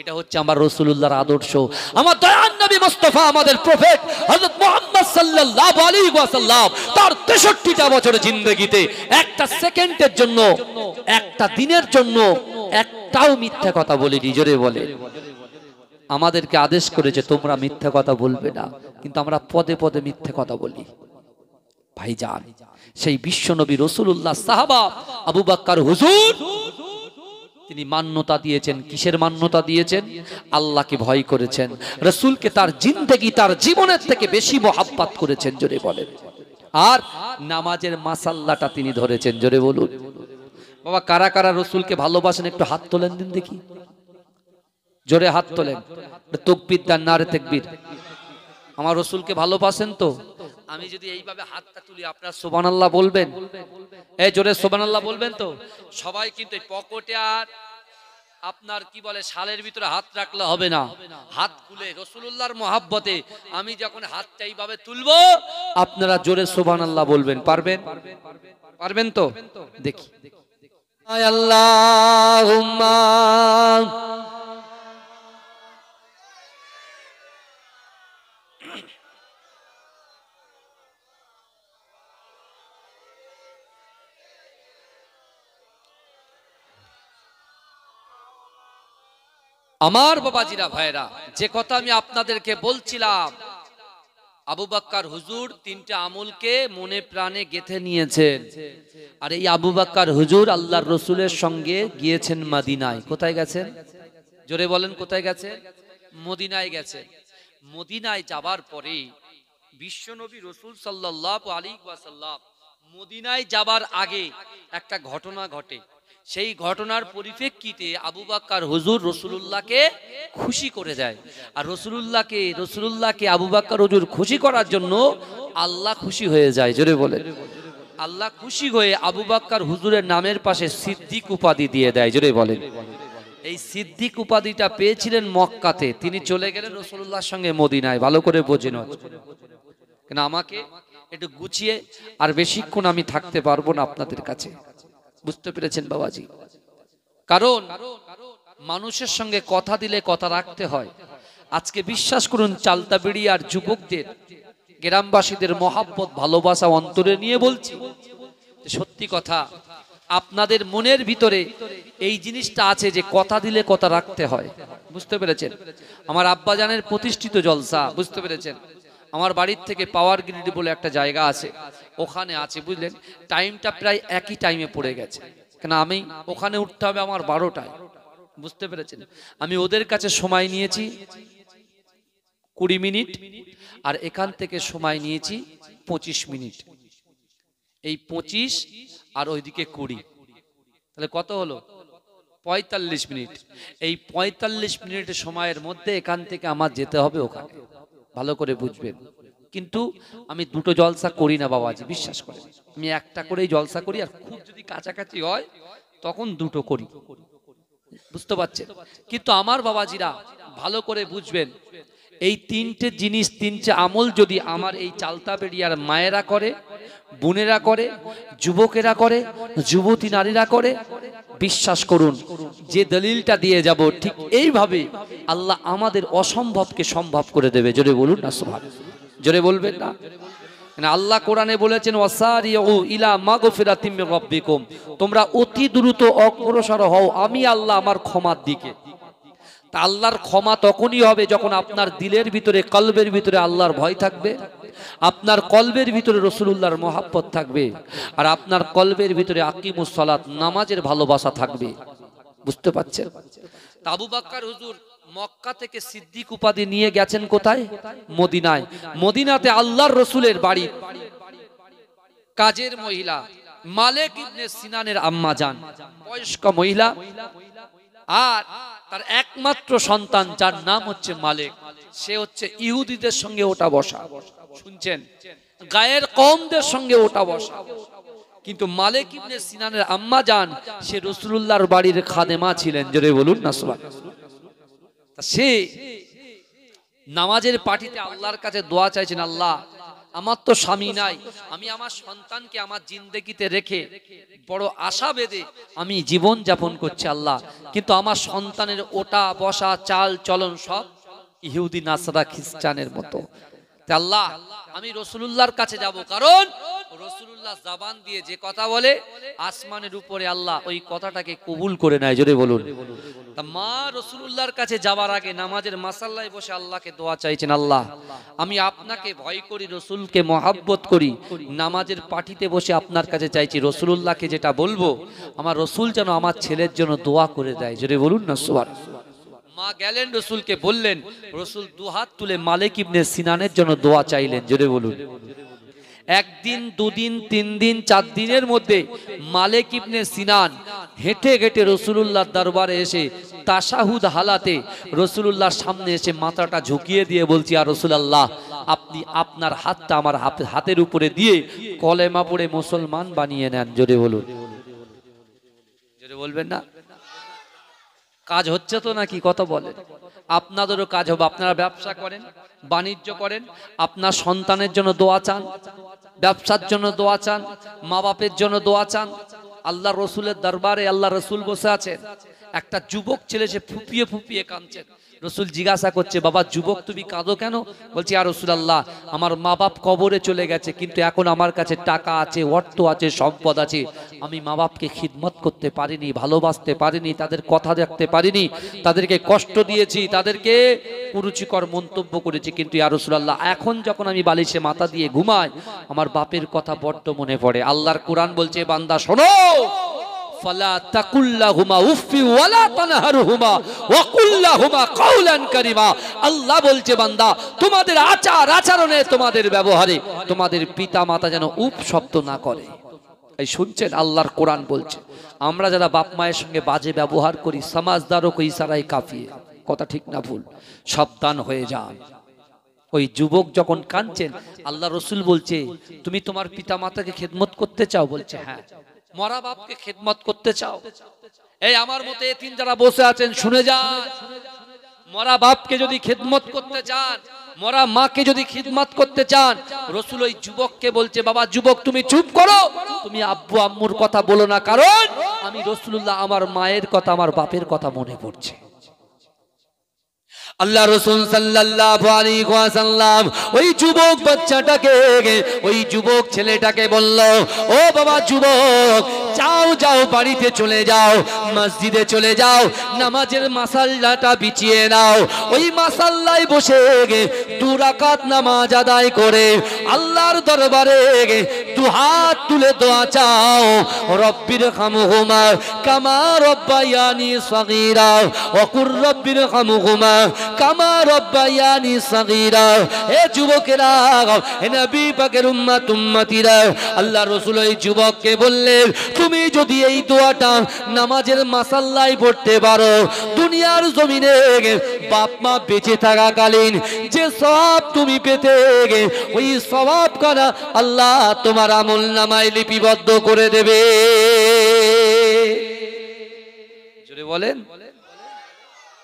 এটা হচ্ছে আমার রাসূলুল্লাহর আদর্শ। আমার দয়ার নবী মুস্তাফা, আমাদের প্রফেট হযরত মুহাম্মদ সাল্লাল্লাহু আলাইহি ওয়াসাল্লাম তার 63টা বছরের জিন্দেগিতে একটা সেকেন্ডের জন্য, একটা দিনের জন্য একটাও মিথ্যা কথা বলেনি। জোরে বলে। আমাদেরকে আদেশ করেছে তোমরা মিথ্যা কথা বলবে না, কিন্তু আমরা পদে পদে মিথ্যা কথা বলি। ভাইজান, সেই বিশ্বনবী রাসূলুল্লাহ সাহাবা আবু বকর হুজুর তিনি মান্যতা দিয়েছেন। কিসের মান্যতা দিয়েছেন? আল্লাহকে ভয় করেছেন, রাসূলকে তার জিন্দেগি, তার জীবনের থেকে বেশি মহব্বত করেছেন। জোরে বলেন। আর নামাজের মাসাল্লাটা তিনি ধরেছেন। জোরে বলুন। বাবা, কারা কারা রাসূলকে ভালোবাসেন একটু হাত তোলেন দিন দেখি। জোরে হাত তোলেন। তাকবীর দেন, নারে তাকবীর। আমার রাসূলকে ভালোবাসেন তো? আমি যদি এইভাবে হাতটা তুলি, আপনারা সুবহানাল্লাহ বলবেন? এই জোরে সুবহানাল্লাহ বলবেন তো? সবাই কিন্তু এই পকেটে আর আপনার কি বলে শালের ভিতরে হাত রাখলে হবে না, হাত খুলে রাসূলুল্লাহর মহব্বতে আমি যখন হাতটা এইভাবে তুলবো, আপনারা জোরে সুবহানাল্লাহ বলবেন। পারবেন? পারবেন তো? দেখি। আল্লাহুম্মা আমার বাবাজিরা, ভাইরা, যে কথা আমি আপনাদেরকে বলছিলাম, আবু বকর হুজুর তিনটা আমলকে মনে প্রাণে গেঁথে নিয়েছেন। আর এই আবু বকর হুজুর আল্লাহর রাসূলের সঙ্গে গিয়েছেন মদিনায়। কোথায় গেছেন? জোরে বলেন, কোথায় গেছেন? মদিনায় গেছেন। মদিনায় যাবার পরে বিশ্বনবী রাসূল সাল্লাল্লাহু আলাইহি ওয়াসাল্লাম মদিনায় যাবার আগে একটা ঘটনা ঘটে। সেই ঘটনার পরিপ্রেক্ষিতে আবু বকর হুজুর রাসূলুল্লাহকে খুশি করে দেয়। আর রাসূলুল্লাহকে আবু বকর হুজুর খুশি করার জন্য আল্লাহ খুশি হয়ে যায়। জোরে বলেন। আল্লাহ খুশি হয়ে আবু বকর হুজুরের নামের পাশে সিদ্দিক উপাধি দিয়ে দেয়। জোরে বলেন। এই সিদ্দিক উপাধিটা পেয়েছিলেন মক্কাতে, তিনি চলে গেলেন রাসূলুল্লাহর সঙ্গে মদিনায়। ভালো করে বোঝেন, কেন আমাকে একটু গুছিয়ে, আর বেশিক্ষণ আমি থাকতে পারবো না আপনাদের কাছে। বুঝতে পেরেছেন বাবাজি? কারণ মানুষের সঙ্গে কথা দিলে কথা রাখতে হয়। আজকে বিশ্বাস করুন, চালতাবিড়ি আর যুবকদের, গ্রামবাসীদের মহব্বত ভালোবাসা অন্তরে নিয়ে বলছি, সত্যি কথা, আপনাদের মনের ভিতরে এই জিনিসটা আছে যে কথা দিলে কথা রাখতে হয়। বুঝতে পেরেছেন? আমার আব্বাজানের প্রতিষ্ঠিত জলসা, বুঝতে পেরেছেন, আমার বাড়ির থেকে পাওয়ার গ্রিড বলে একটা জায়গা আছে, ওখানে আছে। বুঝলেন, টাইমটা প্রায় একই টাইমে পড়ে গেছে, কেন আমি ওখানে উঠতে হবে আমার 12টায়। বুঝতে পেরেছেন? আমি ওদের কাছে সময় নিয়েছি 20 মিনিট, আর এখান থেকে সময় নিয়েছি 25 মিনিট। এই 25 আর ওইদিকে 20, তাহলে কত হলো? 45 মিনিট। এই 45 মিনিটের সময়ের মধ্যে এখান থেকে আমার যেতে হবে ওখানে। ভালো করে বুঝবেন। কিন্তু আমি দুটো জলসা করি না বাবাজি, বিশ্বাস করেন। আমি একটা করেই জলসা করি, আর খুব যদি কাছাকাছি হয় তখন দুটো করি। বুঝতে পারছেন? কিন্তু আমার বাবাজিরা ভালো করে বুঝবেন, এই তিনটে জিনিস, তিনটে আমল যদি আমার এই চালতাবেড়িয়ার মায়েরা করে, বোনেরা করে, যুবকেরা করে, যুবতী নারীরা করে, বিশ্বাস করুন, যে দলিলটা দিয়ে যাব ঠিক এইভাবে আল্লাহ আমাদের অসম্ভবকে সম্ভব করে দেবে। জোরে বলুন না সুবহানাল্লাহ। জোরে বলবেন না? আল্লাহ কোরআনে বলেছেন, ওয়াসারিউ ইলা মাগফিরাতিম মির রাব্বিকুম, তোমরা অতি দ্রুত অগ্রসর হও আমি আল্লাহ আমার ক্ষমার দিকে। তা আল্লাহর ক্ষমা তখনই হবে যখন আপনার দিলের ভিতরে, কলবের ভিতরে আল্লাহর ভয় থাকবে, আপনার কলবের ভিতরে রাসূলুল্লাহর মহব্বত থাকবে, আর আপনার কলবের ভিতরে আকিমুস সালাত, নামাজের ভালোবাসা থাকবে। বুঝতে পারছেন? আবু বকর হুজুর মক্কা থেকে সিদ্দিক উপাধি নিয়ে গেছেন কোথায়? মদিনায়। মদিনাতে আল্লাহর রাসূলের বাড়ি কাজের মহিলা মালিক ইবনে সিনানের আম্মা জান, বয়স্ক মহিলা, আর তার একমাত্র সন্তান যার নাম হচ্ছে মালিক, সে হচ্ছে ইহুদিদের সঙ্গে ওঠা বসা। শুনছেন? গায়ের কওমদের সঙ্গে ওঠা বসা। কিন্তু মালিক ইবনে সিনানের আম্মা জান, সে রাসূলুল্লাহর বাড়ির খাদেমা ছিলেন। জোরে বলুন না সুবহানাল্লাহ। সে নামাজের পাটিতে আল্লাহর কাছে দোয়া চাইছেন, আল্লাহ আমার তো স্বামী নাই, আমি আমার সন্তানকে আমার জিন্দেগিতে রেখে বড় আশা বেঁধে আমি জীবন যাপন করছি আল্লাহ, কিন্তু আমার সন্তানের ওটা বসা চাল চলন সব ইহুদি নাসরা খ্রিস্টানের মতো। আল্লাহ আমি রাসূলুল্লাহর কাছে যাব, কারণ রাসূলুল্লাহ জবান দিয়ে যে কথা বলে আসমানের উপরে আল্লাহ ওই কথাটাকে কবুল করে নেয়। জোরে বলুন। তা মা রাসূলুল্লাহর কাছে যাওয়ার আগে নামাজের মাসাল্লায় বসে আল্লাহকে দোয়া চাইছেন, আল্লাহ আমি আপনাকে ভয় করি, রাসূলকে মহব্বত করি, নামাজের পাটিতে বসে আপনার কাছে চাইছি রাসূলুল্লাহকে যেটা বলবো আমার রাসূল যেন আমার ছেলের জন্য দোয়া করে দেয়। জোরে বলুন না সুবহানাল্লাহ। মা গেলেন রাসূলকে বললেন, রাসূল দুহাত তুলে মালিক ইবনে সিনানের জন্য দোয়া চাইলেন। জোরে বলুন। একদিন, দুদিন, 3 দিন, 4 দিনের মধ্যে মালিক ইবনে সিনান হেঁটে হেঁটে রাসূলুল্লাহর দরবারে এসে তাশাহুদ হালাতে রাসূলুল্লাহর সামনে এসে মাথাটা ঝুঁকিয়ে দিয়ে বলছি, আর রাসূলুল্লাহ আপনি আপনার হাতটা আমার হাতের উপরে দিয়ে কলেমা পড়ে মুসলমান বানিয়ে নেন। জোরে বলুন। জোরে বলবেন না? কাজ হচ্ছে তো নাকি? কত বলেন? আপনাদেরও কাজ হবে। আপনারা ব্যবসা করেন, বাণিজ্য করেন, আপনার সন্তানের জন্য দোয়া চান, ব্যবসার জন্য দোয়া চান, মা বাপের জন্য দোয়া চান। আল্লাহ রসুলের দরবারে আল্লাহ রসুল বসে আছেন, একটা যুবক ছেলে সে ফুপিয়ে ফুপিয়ে কাঁদছেন। রসুল জিজ্ঞাসা করছে, বাবা যুবক তুমি কাঁদো কেন? বলছি, আর রাসূলুল্লাহ আমার মা বাপ কবরে চলে গেছে, কিন্তু এখন আমার কাছে টাকা আছে, অর্থ আছে, সম্পদ আছে, আমি মা বাপকে খিদমত করতে পারিনি, ভালোবাসতে পারিনি, তাদের কথা রাখতে পারিনি, তাদেরকে কষ্ট দিয়েছি, তাদেরকে কুরুচিকর মন্তব্য করেছি, কিন্তু ইয়া রাসূলুল্লাহ এখন যখন আমি বালিশে মাথা দিয়ে ঘুমাই আমার বাপের কথা বড্ড মনে পড়ে। আল্লাহর কোরআন বলছে, বান্দা শোনো, ফালা তাকুল্লাহুমা উফি ওয়ালা তানহারহুমা ওয়া কুল্লাহুমা কাওলান কারীমা। আল্লাহ বলছে, বান্দা তোমাদের আচার আচরণে, তোমাদের ব্যবহারে তোমাদের পিতা মাতা যেন উফ শব্দ না করে। এই শুনছেন? আল্লাহর কোরআন বলছে। আমরা যারা বাপ মায়ের সঙ্গে বাজে ব্যবহার করি, সমাজদারও কো ইশারায় কাফিয়ে, কথা ঠিক না ভুল? সাবধান হয়ে যান। ওই যুবক যখন কাঁদছেন আল্লাহ রসুল বলছে, তুমি তোমার পিতা মাতাকে খেদমত করতে চাও? বলছে হ্যাঁ। মরা বাপকে খেদমত করতে চাও? এই আমার মতো এতিম যারা বসে আছেন শুনে যান, মরা বাপকে যদি খেদমত করতে চান, মরা মাকে যদি খিদমত করতে চান, রসুল ওই যুবককে বলছে, বাবা যুবক তুমি চুপ করো, তুমি আব্বু আম্মুর কথা বলো না, কারণ আমি রাসূলুল্লাহ আমার মায়ের কথা, আমার বাপের কথা মনে পড়ছে। আল্লাহ রাসূল সাল্লাল্লাহু আলাইহি ওয়াসাল্লাম ওই যুবক বাচ্চাটাকে, ওই যুবক ছেলেটাকে বলল, ও বাবা যুবক, যাও যাও বাড়িতে চলে যাও, মসজিদে চলে যাও, নামাজের মাসাল্লাটা বিছিয়ে নাও, ওই মাসাল্লায় বসে 2 রাকাত নামাজ আদায় করে আল্লাহর দরবারে 2 হাত তুলে দোয়া চাও, রব্বির হামহুমা কামা রব্বায়ানি সগীরা ওয়া কুর রব্বির হামহুমা কামা রব্বায়ানি সগীরা। হে যুবকেরা, হে নবী পাকের উম্মত উম্মতিরা, আল্লাহ রাসূল এই যুবককে বললেন, তুমি যদি এই দোয়াটা নামাজের মাসাল্লায় পড়তে পারো, দুনিয়ার জমিনে বাপ মা বেঁচে থাকাকালীন যে সওয়াব তুমি পেতে, ওই সওয়াব করা আল্লাহ তোমার আমলনামায় লিপিবদ্ধ করে দেবে। জোরে বলেন।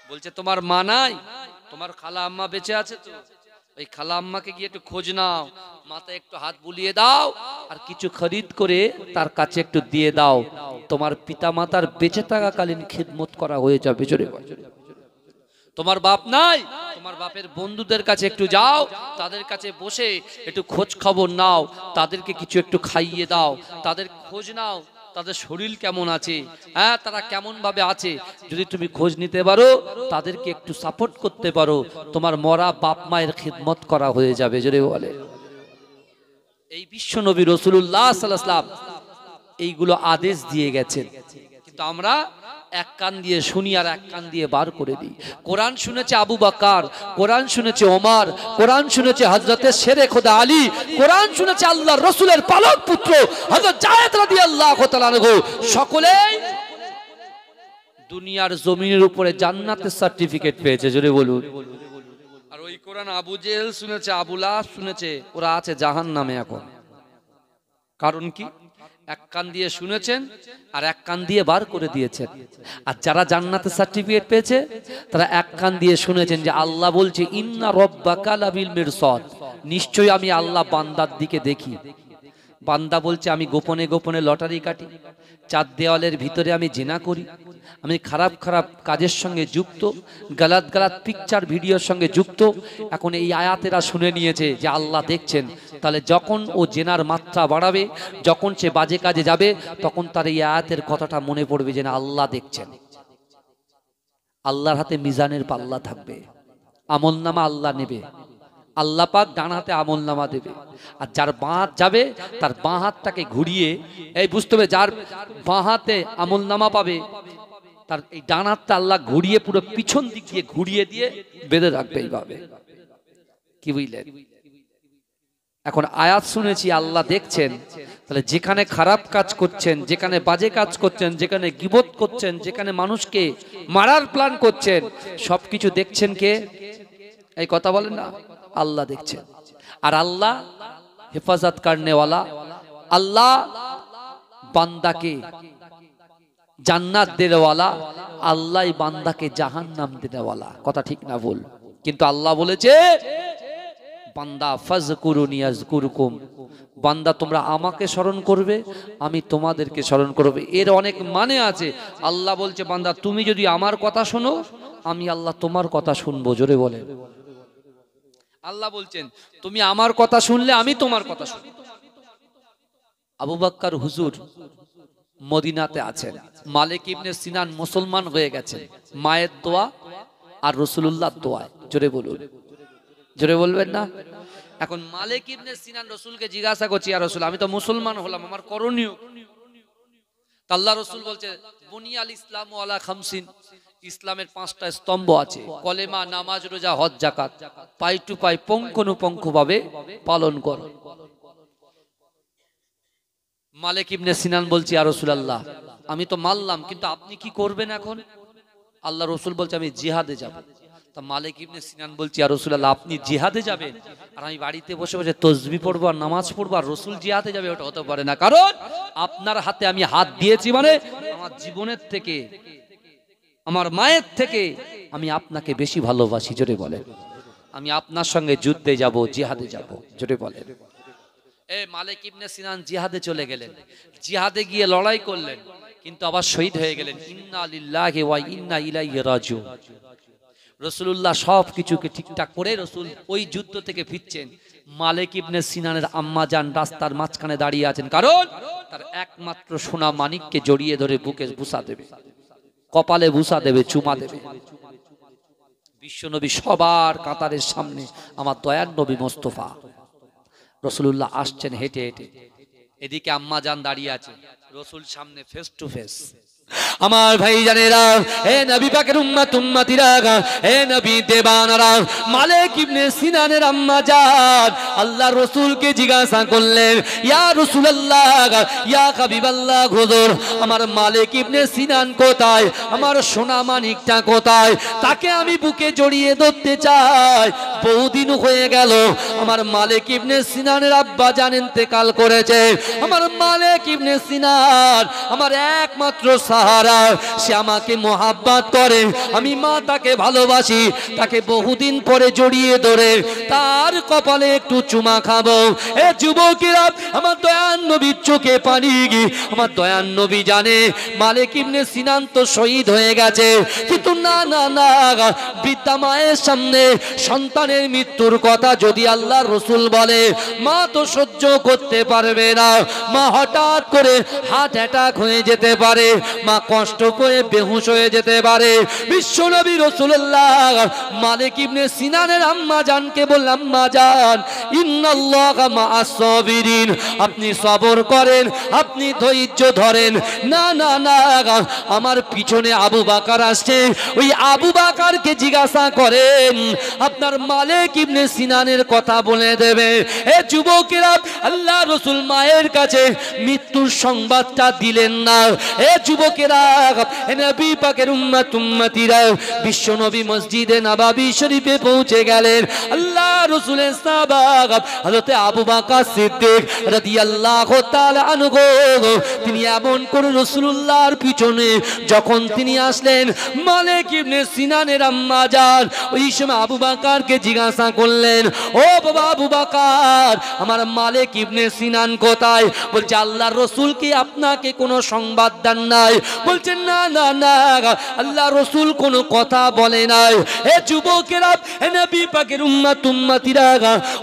বলছে তোমার মা নাই, তোমার খালা আম্মা বেঁচে আছে তো, ওই খালা আম্মাকে গিয়ে একটু খোঁজ নাও, মাথায় একটু হাত বুলিয়ে দাও, আর কিছু খরিদ করে তার কাছে একটু দিয়ে দাও, তোমার পিতা মাতার বেঁচে থাকাকালীন খিদমত করা হয়ে যাবে। জোরে বল। তোমার বাপ নাই, তোমার বাপের বন্ধুদের কাছে একটু যাও, তাদের কাছে বসে একটু খোঁজ খবর নাও, তাদেরকে কিছু একটু খাইয়ে দাও, তাদের খোঁজ নাও, তাদের শরীর কেমন আছে, হ্যাঁ তারা কেমন ভাবে আছে, যদি তুমি খোঁজ নিতে পারো, তাদেরকে একটু সাপোর্ট করতে পারো, তোমার মরা বাপ মায়ের খিদমত করা হয়ে যাবে। জোরে বলে। এই বিশ্ব নবী রাসূলুল্লাহ সাল্লাল্লাহু আলাইহি ওয়াসাল্লাম এইগুলো আদেশ দিয়ে গেছেন, কিন্তু আমরা এক কান দিয়ে শুনি আর এক কান দিয়ে বার করে দিই। কোরআন শুনেছে আবু বকর, কোরআন শুনেছে ওমর, কোরআন শুনেছে হযরতে শেরে খোদা আলী, কোরআন শুনেছে আল্লাহর রাসূলের পালক পুত্র হযরত জায়েদ রাদিয়াল্লাহু তাআলা আনহু, সকলেই দুনিয়ার জমিনের উপরে জান্নাতের সার্টিফিকেট পেয়েছে। জোরে বলুন। আর ওই কোরআন আবু জেহেল শুনেছে, আবু লাহাব শুনেছে, ওরা আছে জাহান্নামে এখন। কারণ কি? এক কান দিয়ে শুনেছেন আর এক কান দিয়ে বার করে দিয়েছেন। আর যারা জান্নাতের সার্টিফিকেট পেয়েছে তারা এক কান দিয়ে শুনেছেন যে আল্লাহ বলছে ইন্না রব্বাকা লাবিল মিরসাদ, নিশ্চয়ই আমি আল্লাহ বান্দার দিকে দেখি। বান্দা বলছে আমি গোপনে গোপনে লটারি কাটি, চার দেওয়ালের ভিতরে আমি জিনা করি, আমি খারাপ খারাপ কাজের সঙ্গে যুক্ত, গালাত গালাত পিকচার ভিডিওর সঙ্গে যুক্ত। এখন এই আয়াতেরা শুনে নিয়েছে যে আল্লাহ দেখছেন, তাহলে যখন ও জেনার মাত্রা বাড়াবে, যখন সে বাজে কাজে যাবে, তখন তার এই আয়াতের কথাটা মনে পড়বে যে না আল্লাহ দেখছেন। আল্লাহর হাতে মিজানের পাল্লা থাকবে, আমলনামা আল্লাহ নেবে, আল্লাহ পাক ডান হাতে আমলনামা দেবে। আর যার বাঁ হাত যাবে তার বাঁ হাতটাকে ঘুরিয়ে, এই বুঝতে হবে, যার বাঁ হাতে আমলনামা পাবে তার এই ডান হাতটা আল্লাহ ঘুরিয়ে পুরো পিছন দিক দিয়ে ঘুরিয়ে দিয়ে বেঁধে রাখবে এইভাবে। কি বুঝলেন? এখন আয়াত শুনেছি আল্লাহ দেখছেন, তাহলে যেখানে খারাপ কাজ করছেন, যেখানে বাজে কাজ করছেন, যেখানে গীবত করছেন, যেখানে মানুষকে মারার প্ল্যান করছেন, সবকিছু দেখছেন কে? এই কথা বলেন না, আল্লাহ দেখছেন। আর আল্লাহ হেফাজত করনেওয়ালা, আল্লাহ বান্দাকে জান্নাত দেওয়ালা, আল্লাহ বান্দাকে জাহান্নাম দেওয়ালা। কথা ঠিক না ভুল? কিন্তু আল্লাহ বলেছে বান্দা ফাজকুরুনি আযকুরকুম, বান্দা তোমরা আমাকে স্মরণ করবে, আমি তোমাদেরকে স্মরণ করব। এর অনেক মানে আছে। আল্লাহ বলছে বান্দা তুমি যদি আমার কথা শোনো, আমি আল্লাহ তোমার কথা শুনবো। জোরে বলেন। আল্লাহ বলছেন তুমি আমার কথা শুনলে আমি তোমার কথা শুনবো। আবু বকর হুজুর মদিনাতে আছেন, মালিক ইবনে সিনান মুসলমান হয়ে গেছেন মায়ের দোয়া আর রাসূলুল্লাহর দোয়ায়। জোরে বলুন, জোরে বলবেন না? এখন মালিক ইবনে সিনান রাসূলকে জিজ্ঞাসা করছে, ইয়া রাসূল আমি তো মুসলমান হলাম, আমার করণীয়? আল্লাহ রাসূল বলছে বুনিয়াল ইসলামু আলা খামসিন, ইসলামের 5টা স্তম্ভ আছে, কলেমা, নামাজ, রোজা, হজ, যাকাত, পাই টু পাই পঙ্খানুপঙ্খ ভাবে পালন করো। মালিক ইবনে সিনান বলছে ইয়া রাসূলুল্লাহ আমি তো মানলাম, কিন্তু আপনি কি করবেন এখন? আল্লাহ রাসূল বলছে আমি জিহাদে যাব। তা মালিক ইবনে সিনান বলছে ইয়া রাসূলুল্লাহ আপনি জিহাদে যাবেন আর আমি বাড়িতে বসে বসে তাসবিহ পড়বো আর নামাজ পড়বো আর রাসূল জিহাদে যাবে? ওটা হতে পারে না, কারণ আপনার হাতে আমি হাত দিয়েছি মানে আমার জীবনের থেকে, আমার মায়ের থেকে আমি আপনাকে বেশি ভালোবাসি। জোরে বলেন। আমি আপনার সঙ্গে যুদ্ধে যাব, জিহাদে যাব। জোরে বলেন। মালিক ইবনে সিনান জিহাদে চলে গেলেন, জিহাদে গিয়ে লড়াই করলেন, কিন্তু আবার শহীদ হয়ে গেলেন। ইন্না লিল্লাহি ওয়া ইন্না ইলাইহি রাজিউন। রাসূলুল্লাহ সবকিছুকে ঠিকঠাক করে রাসূল ওই যুদ্ধ থেকে ফিরছেন। মালিক ইবনে সিনানের আম্মা জান রাস্তার মাঝখানে দাঁড়িয়ে আছেন, কারণ তার একমাত্র সোনা মানিককে জড়িয়ে ধরে বুকে বুসা দেবে, কপালে বুসা দেবে, চুমা দেবে। বিশ্বনবী সবার কাতারের সামনে, আমার দয়ার নবী মোস্তফা রাসূলুল্লাহ আসছেন হেঁটে হেঁটে, এদিকে আম্মা জান দাঁড়িয়ে আছে, রাসূল সামনে ফেস টু ফেস। আমার ভাই জানেরা, হে নবী পাকের উম্মত উম্মতিরা, হে নবী দেবানারা, মালিক ইবনে সিনানের আম্মা জান আল্লাহর রাসূলকে জিজ্ঞাসা করলেন, ইয়া রাসূলুল্লাহ, ইয়া হাবিবাল্লাহ, হুজুর আমার মালিক ইবনে সিনান কোথায়? আমার সোনা মানিকটা কোথায়? তাকে আমি বুকে জড়িয়ে ধরতে চাই। বহুদিন হয়ে গেল, আমার মালিক ইবনে সিনানের আব্বা জান ইন্তেকাল করেছে। আমার মালিক ইবনে সিনান আমার একমাত্র সাহারা, সে আমাকে মোহাব্বত করে, আমি মা তাকে ভালোবাসি, তাকে বহুদিন পরে জড়িয়ে ধরে তার কপালে একটু চুমা খাবো। এ যুবকেরা, আমার দয়ার নবীর চোখে পানি, আমার দয়ার নবী জানে মালিক ইবনে সিনান তো শহীদ হয়ে গেছে, কিন্তু না না না, বৃদ্ধা মায়ের সামনে সন্তানের মৃত্যুর কথা যদি আল্লাহর রাসূল বলে, মা তো সহ্য করতে পারবে না, মা হঠাৎ করে হার্ট অ্যাটাক হয়ে যেতে পারে, মা কষ্ট করে বেহুশ হয়ে যেতে পারে। বিশ্বনবী রাসূলুল্লাহ মালিক ইবনে সিনানের আম্মা জানকে বললাম, আম্মা জান ইন্নাল্লাহা মা'আস সাবিরিন, আপনি সবর করেন, আপনি ধৈর্য ধরেন। না না না, আমার পিছনে আবু বকর আসছে, ওই আবু বকরকে জিজ্ঞাসা করেন, আপনার মালিক ইবনে সিনানের কথা বলে দেবে। এ যুবকেরা, আল্লাহ রাসূল মায়ের কাছে মৃত্যুর সংবাদটা দিলেন না। এ যুবকেরা, হে নবী পাকের উম্মতিরা বিশ্ব নবী মসজিদে নববী শরীফে পৌঁছে গেলেন। আল্লাহ রাসূলের সাহাবা হযরত আবু বকর সিদ্দিক রাদিয়াল্লাহু তাআলা আনহু তিনি এমন করে রাসূলুল্লাহর পিছনে যখন তিনি আসলেন, মালিক ইবনে সিনানের আম্মা জান ওই সময় আবু বকরকে জিজ্ঞাসা করলেন, ও বাবা আবু বকর, আমার মালিক ইবনে সিনান কোথায়? বলছে আল্লাহর রাসূল কি আপনাকে কোনো সংবাদ দেন নাই? বলছেন না না না, আল্লাহর রাসূল কোনো কথা বলে নাই। হে যুবকেরা, হে নবী পাকের উম্মতিরা,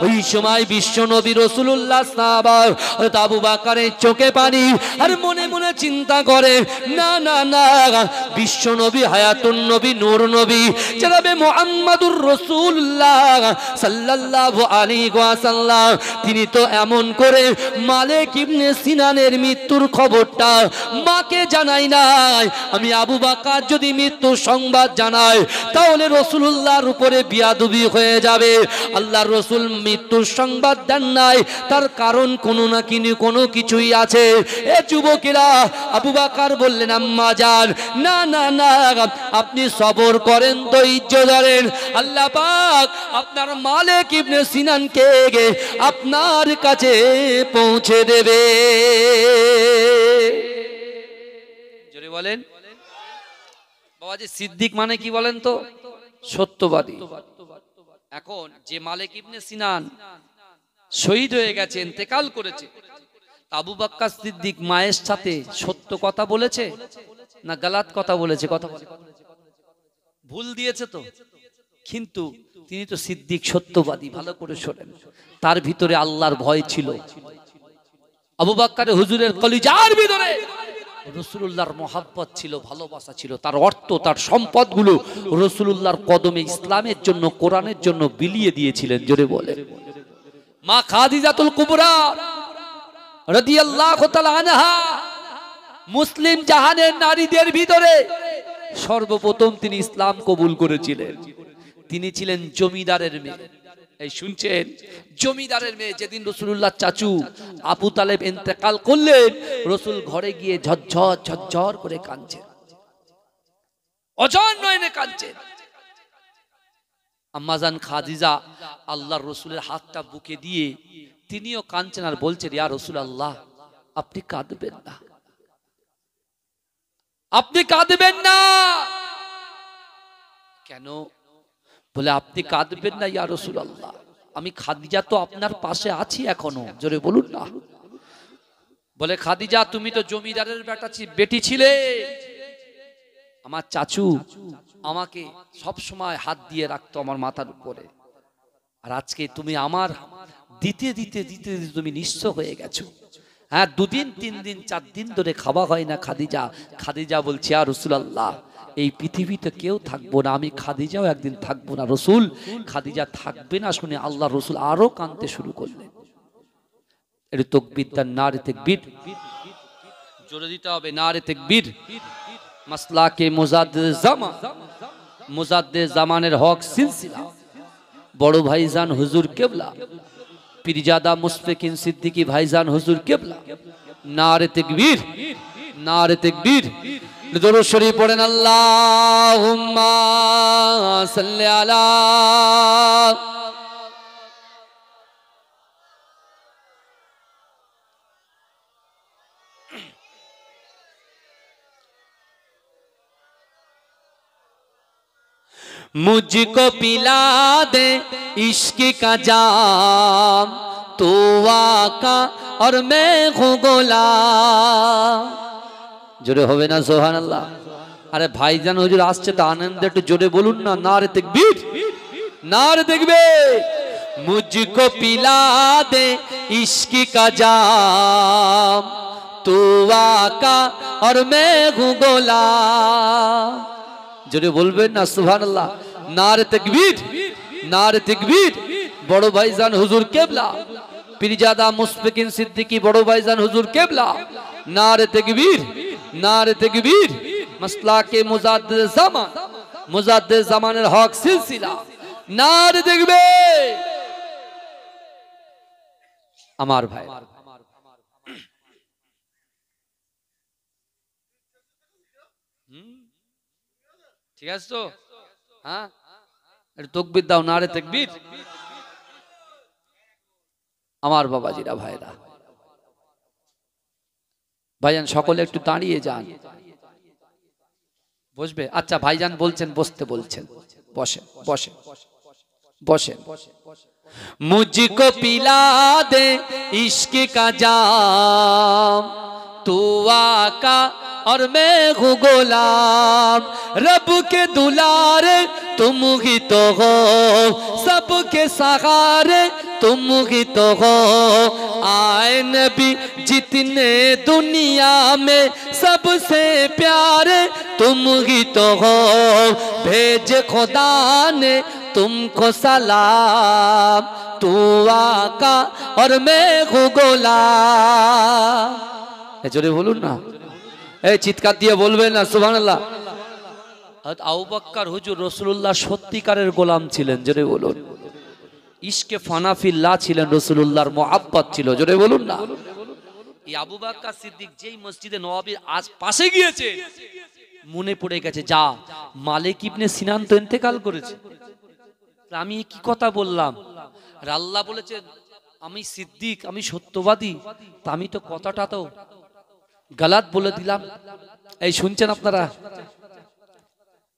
ওই সময় বিশ্ব নবী রাসূলুল্লাহ সাহাবা আবু বকরের চোখে পানি আর মনে মনে চিন্তা করে, না না না, বিশ্ব নবী হায়াতুন নবী নূর নবী জনাবে মুহাম্মদুর রাসূলুল্লাহ সাল্লাল্লাহু আলাইহি ওয়াসাল্লাম তিনি তো এমন করে মালিক ইবনে সিনানের মৃত্যুর খবরটা মাকে জানাই নাই। আমি আবু বকর যদি মৃত্যুর সংবাদ জানাই তাহলে রাসূলুল্লাহর উপরে বিয়াদবি হয়ে যাবে। আল্লাহর রাসূল মৃত্যুর সংবাদ দেন নাই, তার কারণ কোনো না কোনো কিছুই আছে। এ যুবকেরা, আবু বকর বললেন আম্মা জান, না না না, আপনি সবর করেন, ধৈর্য ধরেন, আল্লাহ পাক আপনার মালিক ইবনে সিনানকে আপনার কাছে পৌঁছে দেবে। জোরে বলেন বাবাজি, সিদ্দিক মানে কি বলেন তো? সত্যবাদী। এখন যে মালিক ইবনে সিনান শহীদ হয়ে গেছে, ইন্তেকাল করেছে, আবু বকর সিদ্দিক মায়ের সাথে সত্য কথা বলেছে না গলত কথা বলেছে? কথা বলে ভুল দিয়েছে তো, কিন্তু তিনি তো সিদ্দিক সত্যবাদী। ভালো করে শোনেন, তার ভিতরে আল্লাহর ভয় ছিল। আবু বকর হুজুরের কলিজার ভিতরে রাসূলুল্লাহর মহব্বত ছিল, ভালোবাসা ছিল। তার অর্থ, তার সম্পদগুলো রাসূলুল্লাহর কদমে ইসলামের জন্য, কোরআনের জন্য বিলিয়ে দিয়েছিলেন। জোরে বলে মা খাদিজাতুল কুবরা রাদিয়াল্লাহু তাআলা আনহা মুসলিম জাহানের নারীদের ভিতরে সর্বপ্রথম তিনি ইসলাম কবুল করেছিলেন। তিনি ছিলেন জমিদারের মেয়ে। এই শুনছেন, জমিদারের মেয়ে। যেদিন রাসূলুল্লাহ চাচু আবু তালেব ইন্তেকাল করলেন, রাসূল ঘরে গিয়ে ঝরঝর ঝরঝর করে কাঁদছেন, অঝর নয়নে কাঁদছেন। আম্মাজান খাদিজা আল্লাহর রাসূলের হাতটা বুকে দিয়ে তিনিও কাঁদছেন আর বলছেন, ইয়া রাসূলুল্লাহ, আপনি কাঁদবেন না, আপনি কাঁদবেন না। কেন? বলে আপনি কাঁদবেন না ইয়া রাসূলুল্লাহ, আমি খাদিজা তো আপনার পাশে আছি এখনো। জোরে বলুন না। বলে খাদিজা, তুমি তো জমিদারের বেটি ছিলে, আমার চাচু আমাকে সব সময় হাত দিয়ে রাখতো আমার মাথার উপরে, আর আজকে তুমি আমার দিতে দিতে দিতে দিতে তুমি নিঃস্ব হয়ে গেছো। হ্যাঁ, 2 দিন 3 দিন 4 দিন ধরে খাওয়া হয় না খাদিজা। খাদিজা বলছে, ইয়া রাসূলুল্লাহ, এই পৃথিবীতে কেউ থাকবো না, আমি খাদিজাও একদিন থাকবো না। রাসূল, খাদিজা থাকবে না শুনে আল্লাহ রাসূল আরো কাঁদতে শুরু করলেন। এর তাকবীর, তার নারে তাকবীর জোরে দিতে হবে, নারে তাকবীর। মাসলাকে মুজাদ্দিদ জামানের হক সিলসিলা বড় ভাইজান হুজুর কেবলা পীরজাদা মুশফিকিন সিদ্দিকী ভাইজান হুজুর কেবলা, নারে তাকবীর, নারে তাকবীর। দরুদ শরীফ পড়েন, আল্লাহুম্মা সাল্লি আলা मुझको पिला दे इश्क का जाम, तो आका और मैं हूँ गोलाम। জোরে হবে না সুবহানাল্লাহ? আরে ভাইজান হুজুর আসছে তো আনন্দে একটু জোরে বলুন না, নারে তাকবীর, नारे देखबे मुझको पिला दे इश्क का जाम तू आका और मैं हूँ गुलाम। जोरे बोलबे ना सुभान अल्लाह। नारे तकबीर नारे तकबीर। बड़ो भाईजान हुजूर केबला पीरजादा मुशफिकिन सिद्दीकी बड़ो भाईजान हुजूर केबला। नारे तकबीर नारे तकबीर। मसला के मुजाद्दिद ज़मान मुजाद्दिद ज़मानेर हक सिलसिला नारे देखबे আমার ভাই। ঠিক আছে তো? হ্যাঁ, একটু তাকবীর দাও, নারে তাকবীর। আমার বাবাজিরা, ভাইরা, ভাইজান সকলে একটু দাঁড়িয়ে যান। বসবে? আচ্ছা, ভাইজান বলছেন বসতে, বলছেন বসেন বসেন বসেন। मुझको पिला दे इश्क का जाम, तू आका और मैं हूँ गुलाम। रब के दुलारे तुम ही तो हो, सबके सहारे तुम ही तो हो। आए नबी जितने दुनिया में सबसे प्यारे तुम ही तो हो। भेज खुदा ने तुमको सलाम, तू आका और मैं हूँ गुलाम। जोरे बोलून ना, এই চিৎকার দিয়ে বলবেন না সুবহানাল্লাহ। আবু বকর হুজুর রাসূলুল্লাহ সত্যিকারের গোলাম ছিলেন, জোরে বলুন। ইশকে ফানাফিল্লাহ ছিলেন, রাসূলুল্লাহর মুহাব্বত ছিল, জোরে বলুন না। এই আবু বকর সিদ্দিক যেই মসজিদে নববীর আজ পাশে গিয়েছে, মনে পড়ে গেছে যা মালিক ইবনে সিনান তো ইন্তেকাল করেছে, আমি কি কথা বললাম। আর আল্লাহ বলেছেন আমি সিদ্দিক, আমি সত্যবাদী, তা আমি তো কথাটা তো গলত বলে দিলাম। এই শুনছেন আপনারা?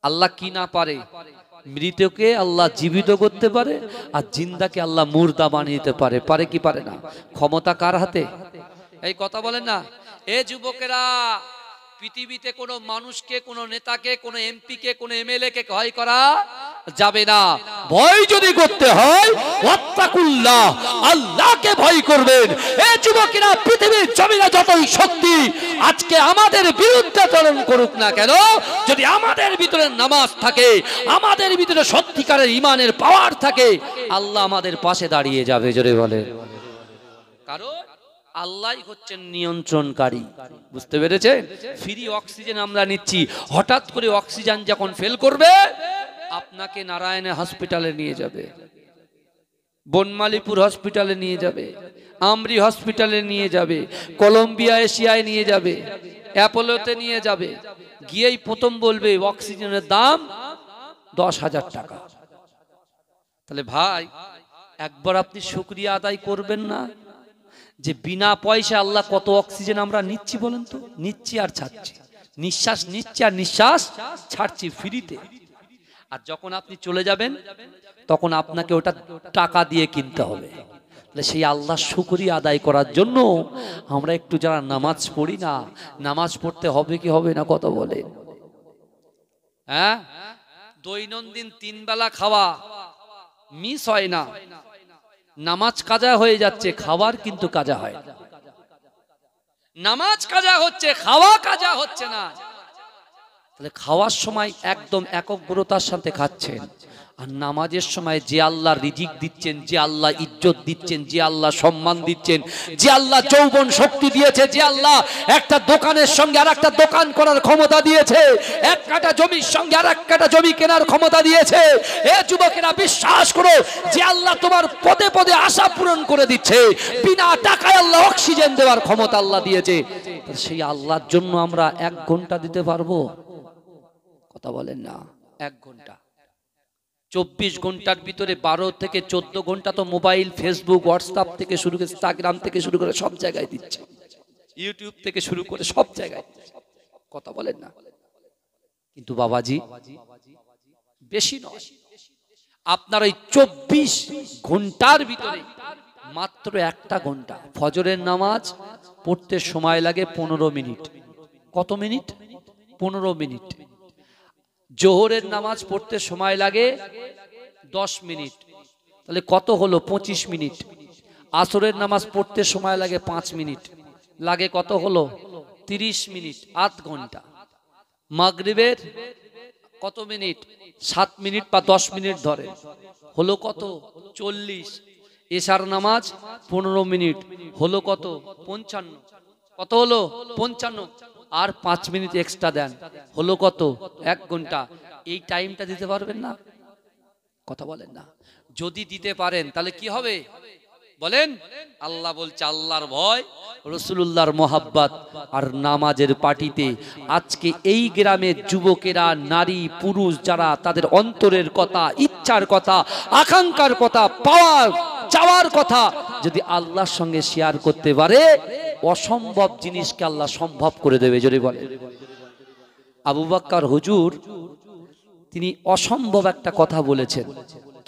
আল্লাহ কি না পারে? মৃতকে আল্লাহ জীবিত করতে পারে, আর জিন্দাকে আল্লাহ মুর্দা বানিয়ে দিতে পারে। পারে কি পারে না? ক্ষমতা কার হাতে? এই কথা বলেন না। এ যুবকেরা, পৃথিবীতে কোনো মানুষকে, কোনো নেতাকে, কোনো এমপি কে, কোনো এমএলএ কে ভয় করা যাবে না। ভয় যদি করতে হয় ওয়াত্তাকুল্লাহ, আল্লাহকে ভয় করবেন। এই যুবকেরা, পৃথিবীর জমিনে যতই শক্তি আজকে আমাদের বিরুদ্ধে চলন করুক না কেন, যদি আমাদের ভিতরে নামাজ থাকে, আমাদের ভিতরে সত্যিকারের ঈমানের পাওয়ার থাকে, আল্লাহ আমাদের পাশে দাঁড়িয়ে যাবে। জোরে বলে। কারণ আল্লাহই হচ্ছেন নিয়ন্ত্রণকারী। বুঝতে পেরেছেন? ফ্রি অক্সিজেন আমরা নিচ্ছি, হঠাৎ করে অক্সিজেন যখন ফেল করবে, আপনাকে নারায়ণে হসপিটালে নিয়ে যাবে, বনমালীপুর হসপিটালে নিয়ে যাবে, আমরি হসপিটালে নিয়ে যাবে, কলম্বিয়া এশিয়ায় নিয়ে যাবে, অ্যাপোলোতে নিয়ে যাবে। গিয়েই প্রথম বলবে অক্সিজেনের দাম 10,000 টাকা। তাহলে ভাই, একবার আপনি শুকরিয়া আদায় করবেন না যে বিনা পয়সা আল্লাহ কত অক্সিজেন আমরা নিচ্ছি? বলেন তো, নিচ্ছি আর ছাড়ছি, নিঃশ্বাস নিচ্ছি আর নিঃশ্বাস ছাড়ছি ফ্রিতে। আর যখন আপনি চলে যাবেন তখন আপনাকে ওটা টাকা দিয়ে কিনতে হবে। সেই আল্লাহ শুকরিয়া আদায় করার জন্য আমরা একটু যারা নামাজ পড়ি না, নামাজ পড়তে হবে কি হবে না? কথা বলে। হ্যাঁ, দৈনন্দিন 3 বেলা খাওয়া মিস হয় না, নামাজ কাজা হয়ে যাচ্ছে, খাবার কিন্তু কাজা হয়। নামাজ কাজা হচ্ছে, খাওয়া কাজা হচ্ছে না। তাহলে খাওয়ার সময় একদম একগ্রতার সাথে খাচ্ছেন, আর নামাজের সময় যে আল্লাহ রিজিক দিচ্ছেন, যে আল্লাহ ইজ্জত দিচ্ছেন, যে আল্লাহ সম্মান দিচ্ছেন, যে আল্লাহ যৌবন শক্তি দিয়েছে, যে আল্লাহ একটা দোকানের সঙ্গে আর একটা দোকান করার ক্ষমতা দিয়েছে, এক কাঠা জমির সঙ্গে আর এক কাঠা জমি কেনার ক্ষমতা দিয়েছে, এ যুবকেরা বিশ্বাস করো, যে আল্লাহ তোমার পদে পদে আশা পূরণ করে দিচ্ছে, বিনা টাকায় আল্লাহ অক্সিজেন দেওয়ার ক্ষমতা আল্লাহ দিয়েছে, সেই আল্লাহর জন্য আমরা 1 ঘন্টা দিতে পারবো? কথা বলেন না। 1 ঘন্টা। 24 ঘন্টার ভিতরে 12 থেকে 14 ঘন্টা তো মোবাইল, ফেসবুক, হোয়াটসঅ্যাপ থেকে শুরু করে, ইনস্টাগ্রাম থেকে শুরু করে সব জায়গায় দিচ্ছে, ইউটিউব থেকে শুরু করে সব জায়গায়। কথা বলেন না। কিন্তু বাবাজি বেশি নয়, আপনার ওই 24 ঘন্টার ভিতরে মাত্র 1টা ঘন্টা ফজরের নামাজ পড়তে সময় লাগে 15 মিনিট। কত মিনিট? 15 মিনিট। জোহরের নামাজ পড়তে সময় লাগে 10 মিনিট, তাহলে কত হলো? 25 মিনিট। আসরের নামাজ পড়তে সময় লাগে 5 মিনিট, লাগে কত হলো? 30 মিনিট, 8 ঘন্টা। মাগরিবের কত মিনিট? 7 মিনিট বা 10 মিনিট ধরে, হলো কত? 40। এশার নামাজ 15 মিনিট, হলো কত? 55। কত হলো? 55। আর 5 মিনিট এক্সট্রা দেন, হলো কত? 1 ঘন্টা। এই টাইমটা দিতে পারবেন না? কথা বলেন না। যদি দিতে পারেন তাহলে কি হবে? বলেন? আল্লাহ বলছে আল্লাহর ভয়, রাসূলুল্লাহর মোহাব্বত আর নামাজের পার্টিতে আজকে এই গ্রামের যুবকেরা, নারী পুরুষ যারা তাদের অন্তরের কথা, ইচ্ছার কথা, আকাঙ্ক্ষার কথা, পাওয়ার চাওয়ার কথা যদি আল্লাহর সঙ্গে শেয়ার করতে পারে, অসম্ভব জিনিসকে আল্লাহ সম্ভব করে দেবে। যদি বলে আবু বকর হুজুর তিনি অসম্ভব একটা কথা বলেছেন,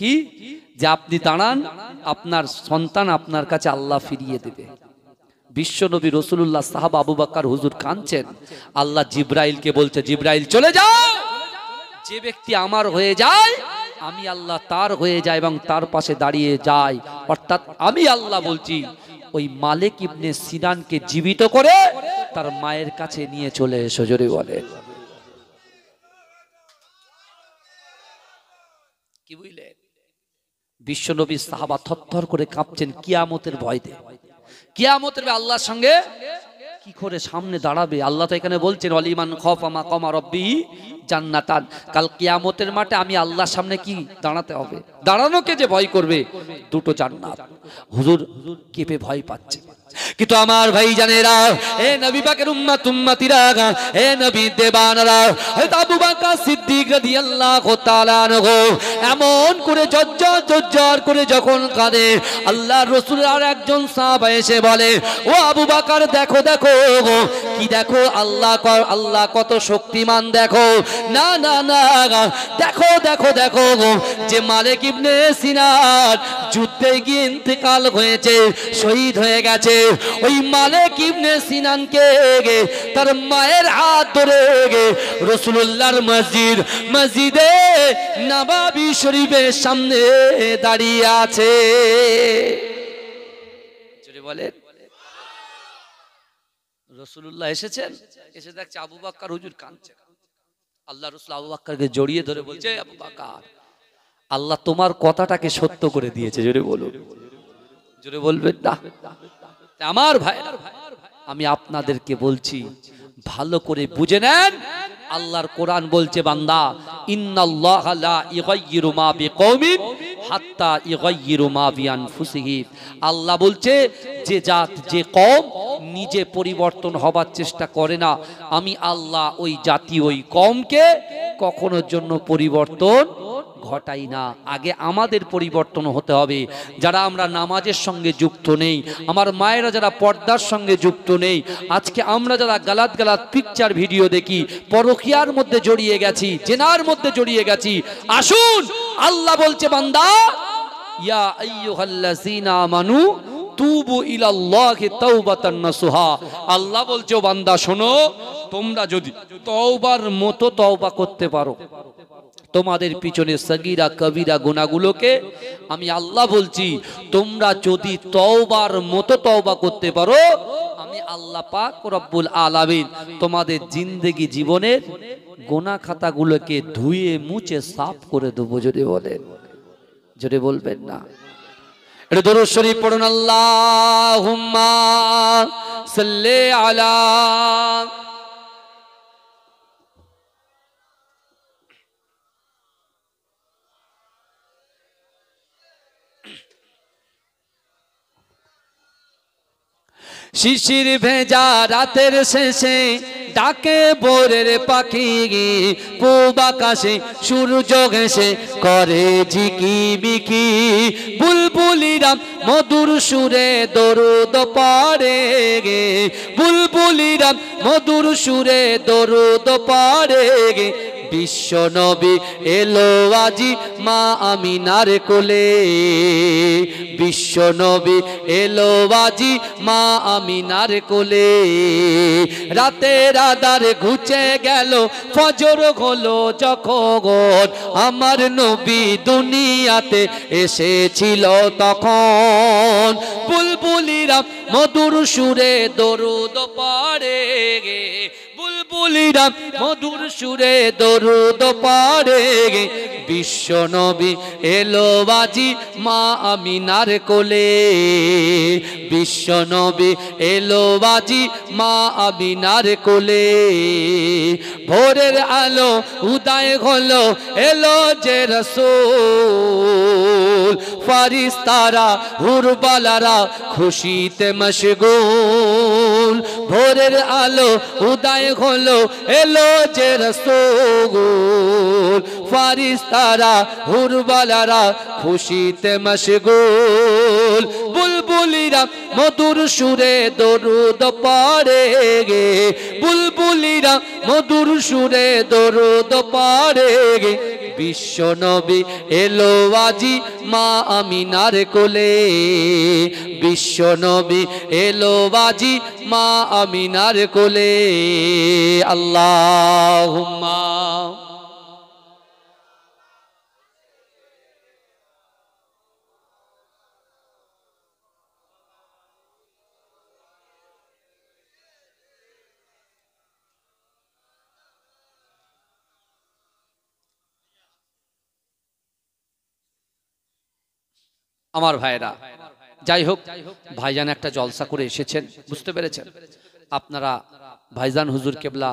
কি? যে আপনি দাঁড়ান, আপনার সন্তান আপনার কাছে আল্লাহ ফিরিয়ে দেবে। বিশ্বনবী রাসূলুল্লাহ সাহাবা আবু বকর হুজুর কাঁদছেন। আল্লাহ জিবরাইলকে বলছে, জিবরাইল চলে যাও, যে ব্যক্তি আমার হয়ে যায় আমি আল্লাহ তার হয়ে যায় এবং তার পাশে দাঁড়িয়ে যায়। অর্থাৎ আমি আল্লাহ বলছি ওই মালিক ইবনে সিনানকে জীবিত করে তার মায়ের কাছে নিয়ে চলে এসো। জোরে বলে কি বুঝলে? বিশ্বনবী সাহাবা থরথর করে কাঁপছেন কিয়ামতের ভয়তে। কিয়ামতের আল্লাহর সঙ্গে কি করে সামনে দাঁড়াবে? আল্লাহ তো এখানে বলছেন ওয়ালিমান খাফা মাকামা রাব্বি জান্নাতান। কাল কিয়ামতের মাঠে আমি আল্লাহর সামনে কি দাঁড়াতে হবে, দাঁড়ানোকে যে ভয় করবে দুটো জান্নাত। হুজুর কেঁপে ভয় পাচ্ছে। কিন্তু আমার ভাই জানেরা, এ নবী পাকের উম্মত উম্মতিরা, এ নবী দেবানরা, হযরত আবু বকর সিদ্দিক রাদিয়াল্লাহু তাআলা আনহু এমন করে জজ্জর করে যখন কাঁদে, আল্লাহর রাসূলের আর একজন সাহাবা এসে বলে, ও আবু বকর দেখো দেখো কি দেখো, আল্লাহ কত শক্তিমান দেখো। না না না, দেখো দেখো দেখো যে মালিক ইবনে সিনান যুদ্ধে গিয়ে ইন্তেকাল হয়েছে, শহীদ হয়ে গেছে, ওই মালিক ইবনে সিনানকে তার মায়ের হাত ধরে রাসূলুল্লাহর মসজিদে নববী শরীফের সামনে দাঁড়িয়ে আছে। জোরে বলেন। রাসূলুল্লাহ এসেছেন, এসে দেখছে আবু বকর হুজুর কাঁদছে। আল্লাহ রাসূল আবু বকরকে জড়িয়ে ধরে বলছে, আবু বকর আল্লাহ তোমার কথাটাকে সত্য করে দিয়েছে। জোরে বলুন, জোরে বলবেন না? আমার ভাই, আমি আপনাদেরকে বলছি ভালো করে বুঝে নেন। আল্লাহর কোরআন বলছে, বান্দা ইন্নাল্লাহা লা ইগাইয়িরু মা বিকওমিন হাত্তা ইগাইয়িরু মা বিআনফুসিহিম। আল্লাহ বলছে যে জাত, যে কওম নিজে পরিবর্তন হবার চেষ্টা করে না, আমি আল্লাহ ওই জাতি, ওই কওমকে কখনোর জন্য পরিবর্তন ঘটাই না। আগে আমাদের পরিবর্তন হতে হবে। যারা আমরা নামাজের সঙ্গে যুক্ত নেই, আমার মায়েরা যারা পর্দার সঙ্গে যুক্ত নেই, আজকে আমরা যারা গালাত পিকচার ভিডিও দেখি, পরকিয়ার মধ্যে জড়িয়ে গেছি, জেনার মধ্যে জড়িয়ে গেছি, আসুন আল্লাহ বলছে বান্দা ইয়া আইয়ুহাল্লাযীনা আমানু তুবু ইলাল্লাহি তাওবাতান নাসুহা। আল্লাহ বলছে বান্দা শোনো, তোমরা যদি তওবার মতো তওবা করতে পারো, তোমাদের পিছনে সগীরা কবিরা গুনাহগুলোকে আমি আল্লাহ বলছি, তোমরা যদি তওবার মতো তওবা করতে পারো, আমি আল্লাহ পাক রব্বুল আলামিন তোমাদের জিন্দেগি জীবনের গুনাহ খাতাগুলোকে ধুয়ে মুছে সাফ করে দেবো। যদি বলেন, যদি বলবেন না, এটা দরুদ শরীফ পড়ুন, আল্লাহুম্মা সাল্লি আলা শিশির ভেজা রাতের শেষে ডাকে ভোরের পাখি, পূব আকাশে সূর্য ঘেঁষে করে ঝিকিমিকি, বুলবুলিরা মধুর সুরে দরুদ পড়ে, বুলবুলিরা মধুর সুরে দরুদ পড়ে। বিশ্ব নবী এলো আজি মা আমিনার কোলে, বিশ্ব নবী এলো আজি মা আমিনার কোলে। রাতের আধার ঘুচে গেল, ফজর হলো যখন, আমার নবী দুনিয়াতে এসেছিল তখন। বুলবুলিরা মধুর সুরে দরুদ পড়ে, বুলবুলিরা মধুর সুরে দরুদ পড়ে। বিশ্ব নবী এলো বাজি মা আমিনার কোলে, বিশ্ব নবী এলো বাজি মা আমিনার কোলে। ভোরের আলো উদয় হলো এলো যে রাসূল, ফারিস্তারা হুরবালারা খুশিতে মশগুল। ভোরের আলো উদয় হলো এলো যে রাসূল, ফারিস্তারা হুরবালারা খুশিতে মশগুল। বুলবুলিরা মধুর সুরে দরুদ পড়ে গে, বুলবুলিরা মধুর সুরে দরুদ পড়ে গে। বিশ্ব নবী এলো আজি মা আমিনার কোলে, বিশ্ব নবী এলো আজি মা আমিনার কোলে। আল্লাহুম্মা আমার ভাইরা, যাই হোক ভাইজান একটা জলসা করে এসেছেন, বুঝতে পেরেছেন আপনারা। ভাইজান হুজুর কেবলা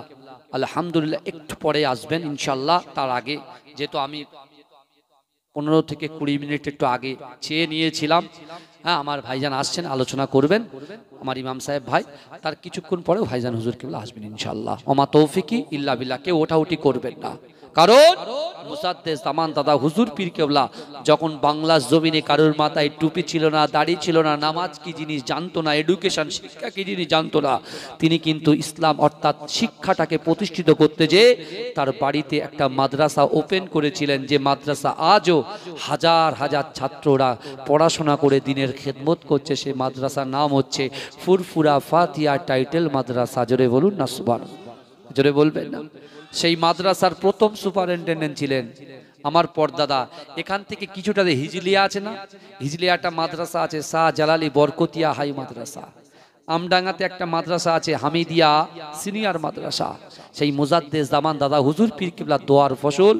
আলহামদুলিল্লাহ একটু পরে আসবেন ইনশাল্লাহ। তার আগে যেহেতু আমি 15 থেকে 20 মিনিট একটু আগে চেয়ে নিয়েছিলাম, হ্যাঁ আমার ভাইজান আসছেন, আলোচনা করবেন আমার ইমাম সাহেব ভাই, তার কিছুক্ষণ পরেও ভাইজান হুজুর কেবলা আসবেন ইনশাল্লাহ। ওমা তৌফিকি ইল্লা বিল্লাহ, কেউ ওঠাউঠি করবেন না, কারণ মুসাদ্দেস জামান দাদা হুজুর পীর কেবলা যখন বাংলার জমিনে কারোর মাথায় টুপি ছিল না, দাড়ি ছিল না, নামাজ কি জিনিস জানতো না, এডুকেশন শিক্ষা কি জিনিস জানতো না, তিনি কিন্তু ইসলাম অর্থাৎ শিক্ষাটাকে প্রতিষ্ঠিত করতে যে তার বাড়িতে একটা মাদ্রাসা ওপেন করেছিলেন, যে মাদ্রাসা আজও হাজার হাজার ছাত্ররা পড়াশোনা করে দিনের খেদমত করছে। সেই মাদ্রাসার নাম হচ্ছে ফুরফুরা ফাতিয়া টাইটেল মাদ্রাসা। জোরে বলুন না সুবহানাল্লাহ, জোরে বলবেন না। সেই মাদ্রাসার প্রথম সুপারিনটেন্ডেন্ট ছিলেন আমার পরদাদা। এখান থেকে কিছুটা হিজলিয়া আছে না, হিজলিয়াটা মাদ্রাসা আছে শাহ জালালি বরকতিয়া হাই মাদ্রাসা। আমডাঙ্গাতে একটা মাদ্রাসা আছে হামিদিয়া সিনিয়র মাদ্রাসা। সেই মুজাদ্দেস জামান দাদা হুজুর পীর কিবলা দোয়ার ফসল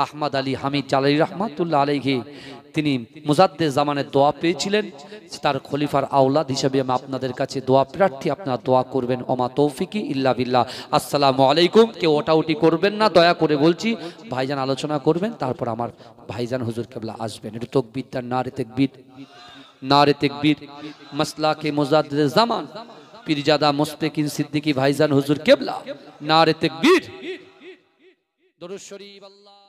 আহমদ আলী হামিদ জালালি রহমাতুল্লাহ আলাইহি, তিনি মুজাদ্দেস জামানের দোয়া পেয়েছিলেন। তার খলিফার আওলাদ হিসেবে আমি আপনাদের কাছে দোয়া প্রার্থী, আপনারা দোয়া করবেন। ওমা তৌফিকি ইল্লা বিল্লাহ। আসসালামু আলাইকুম। কেউ ওটাউটি করবেন না, দয়া করে বলছি। ভাইজান আলোচনা করবেন, তারপর আমার ভাইজান হুজুর কেবলা আসবেন। একটু তাকবীর দেন, নারে তাকবীর, নারে তাকবীর। মাসলাকে মুজাদ্দেস জামান পীরজাদা মুশফিকিন সিদ্দিকী ভাইজান হুজুর কেবলা, নারে তাকবীর। দরুদ শরীফ। আল্লাহ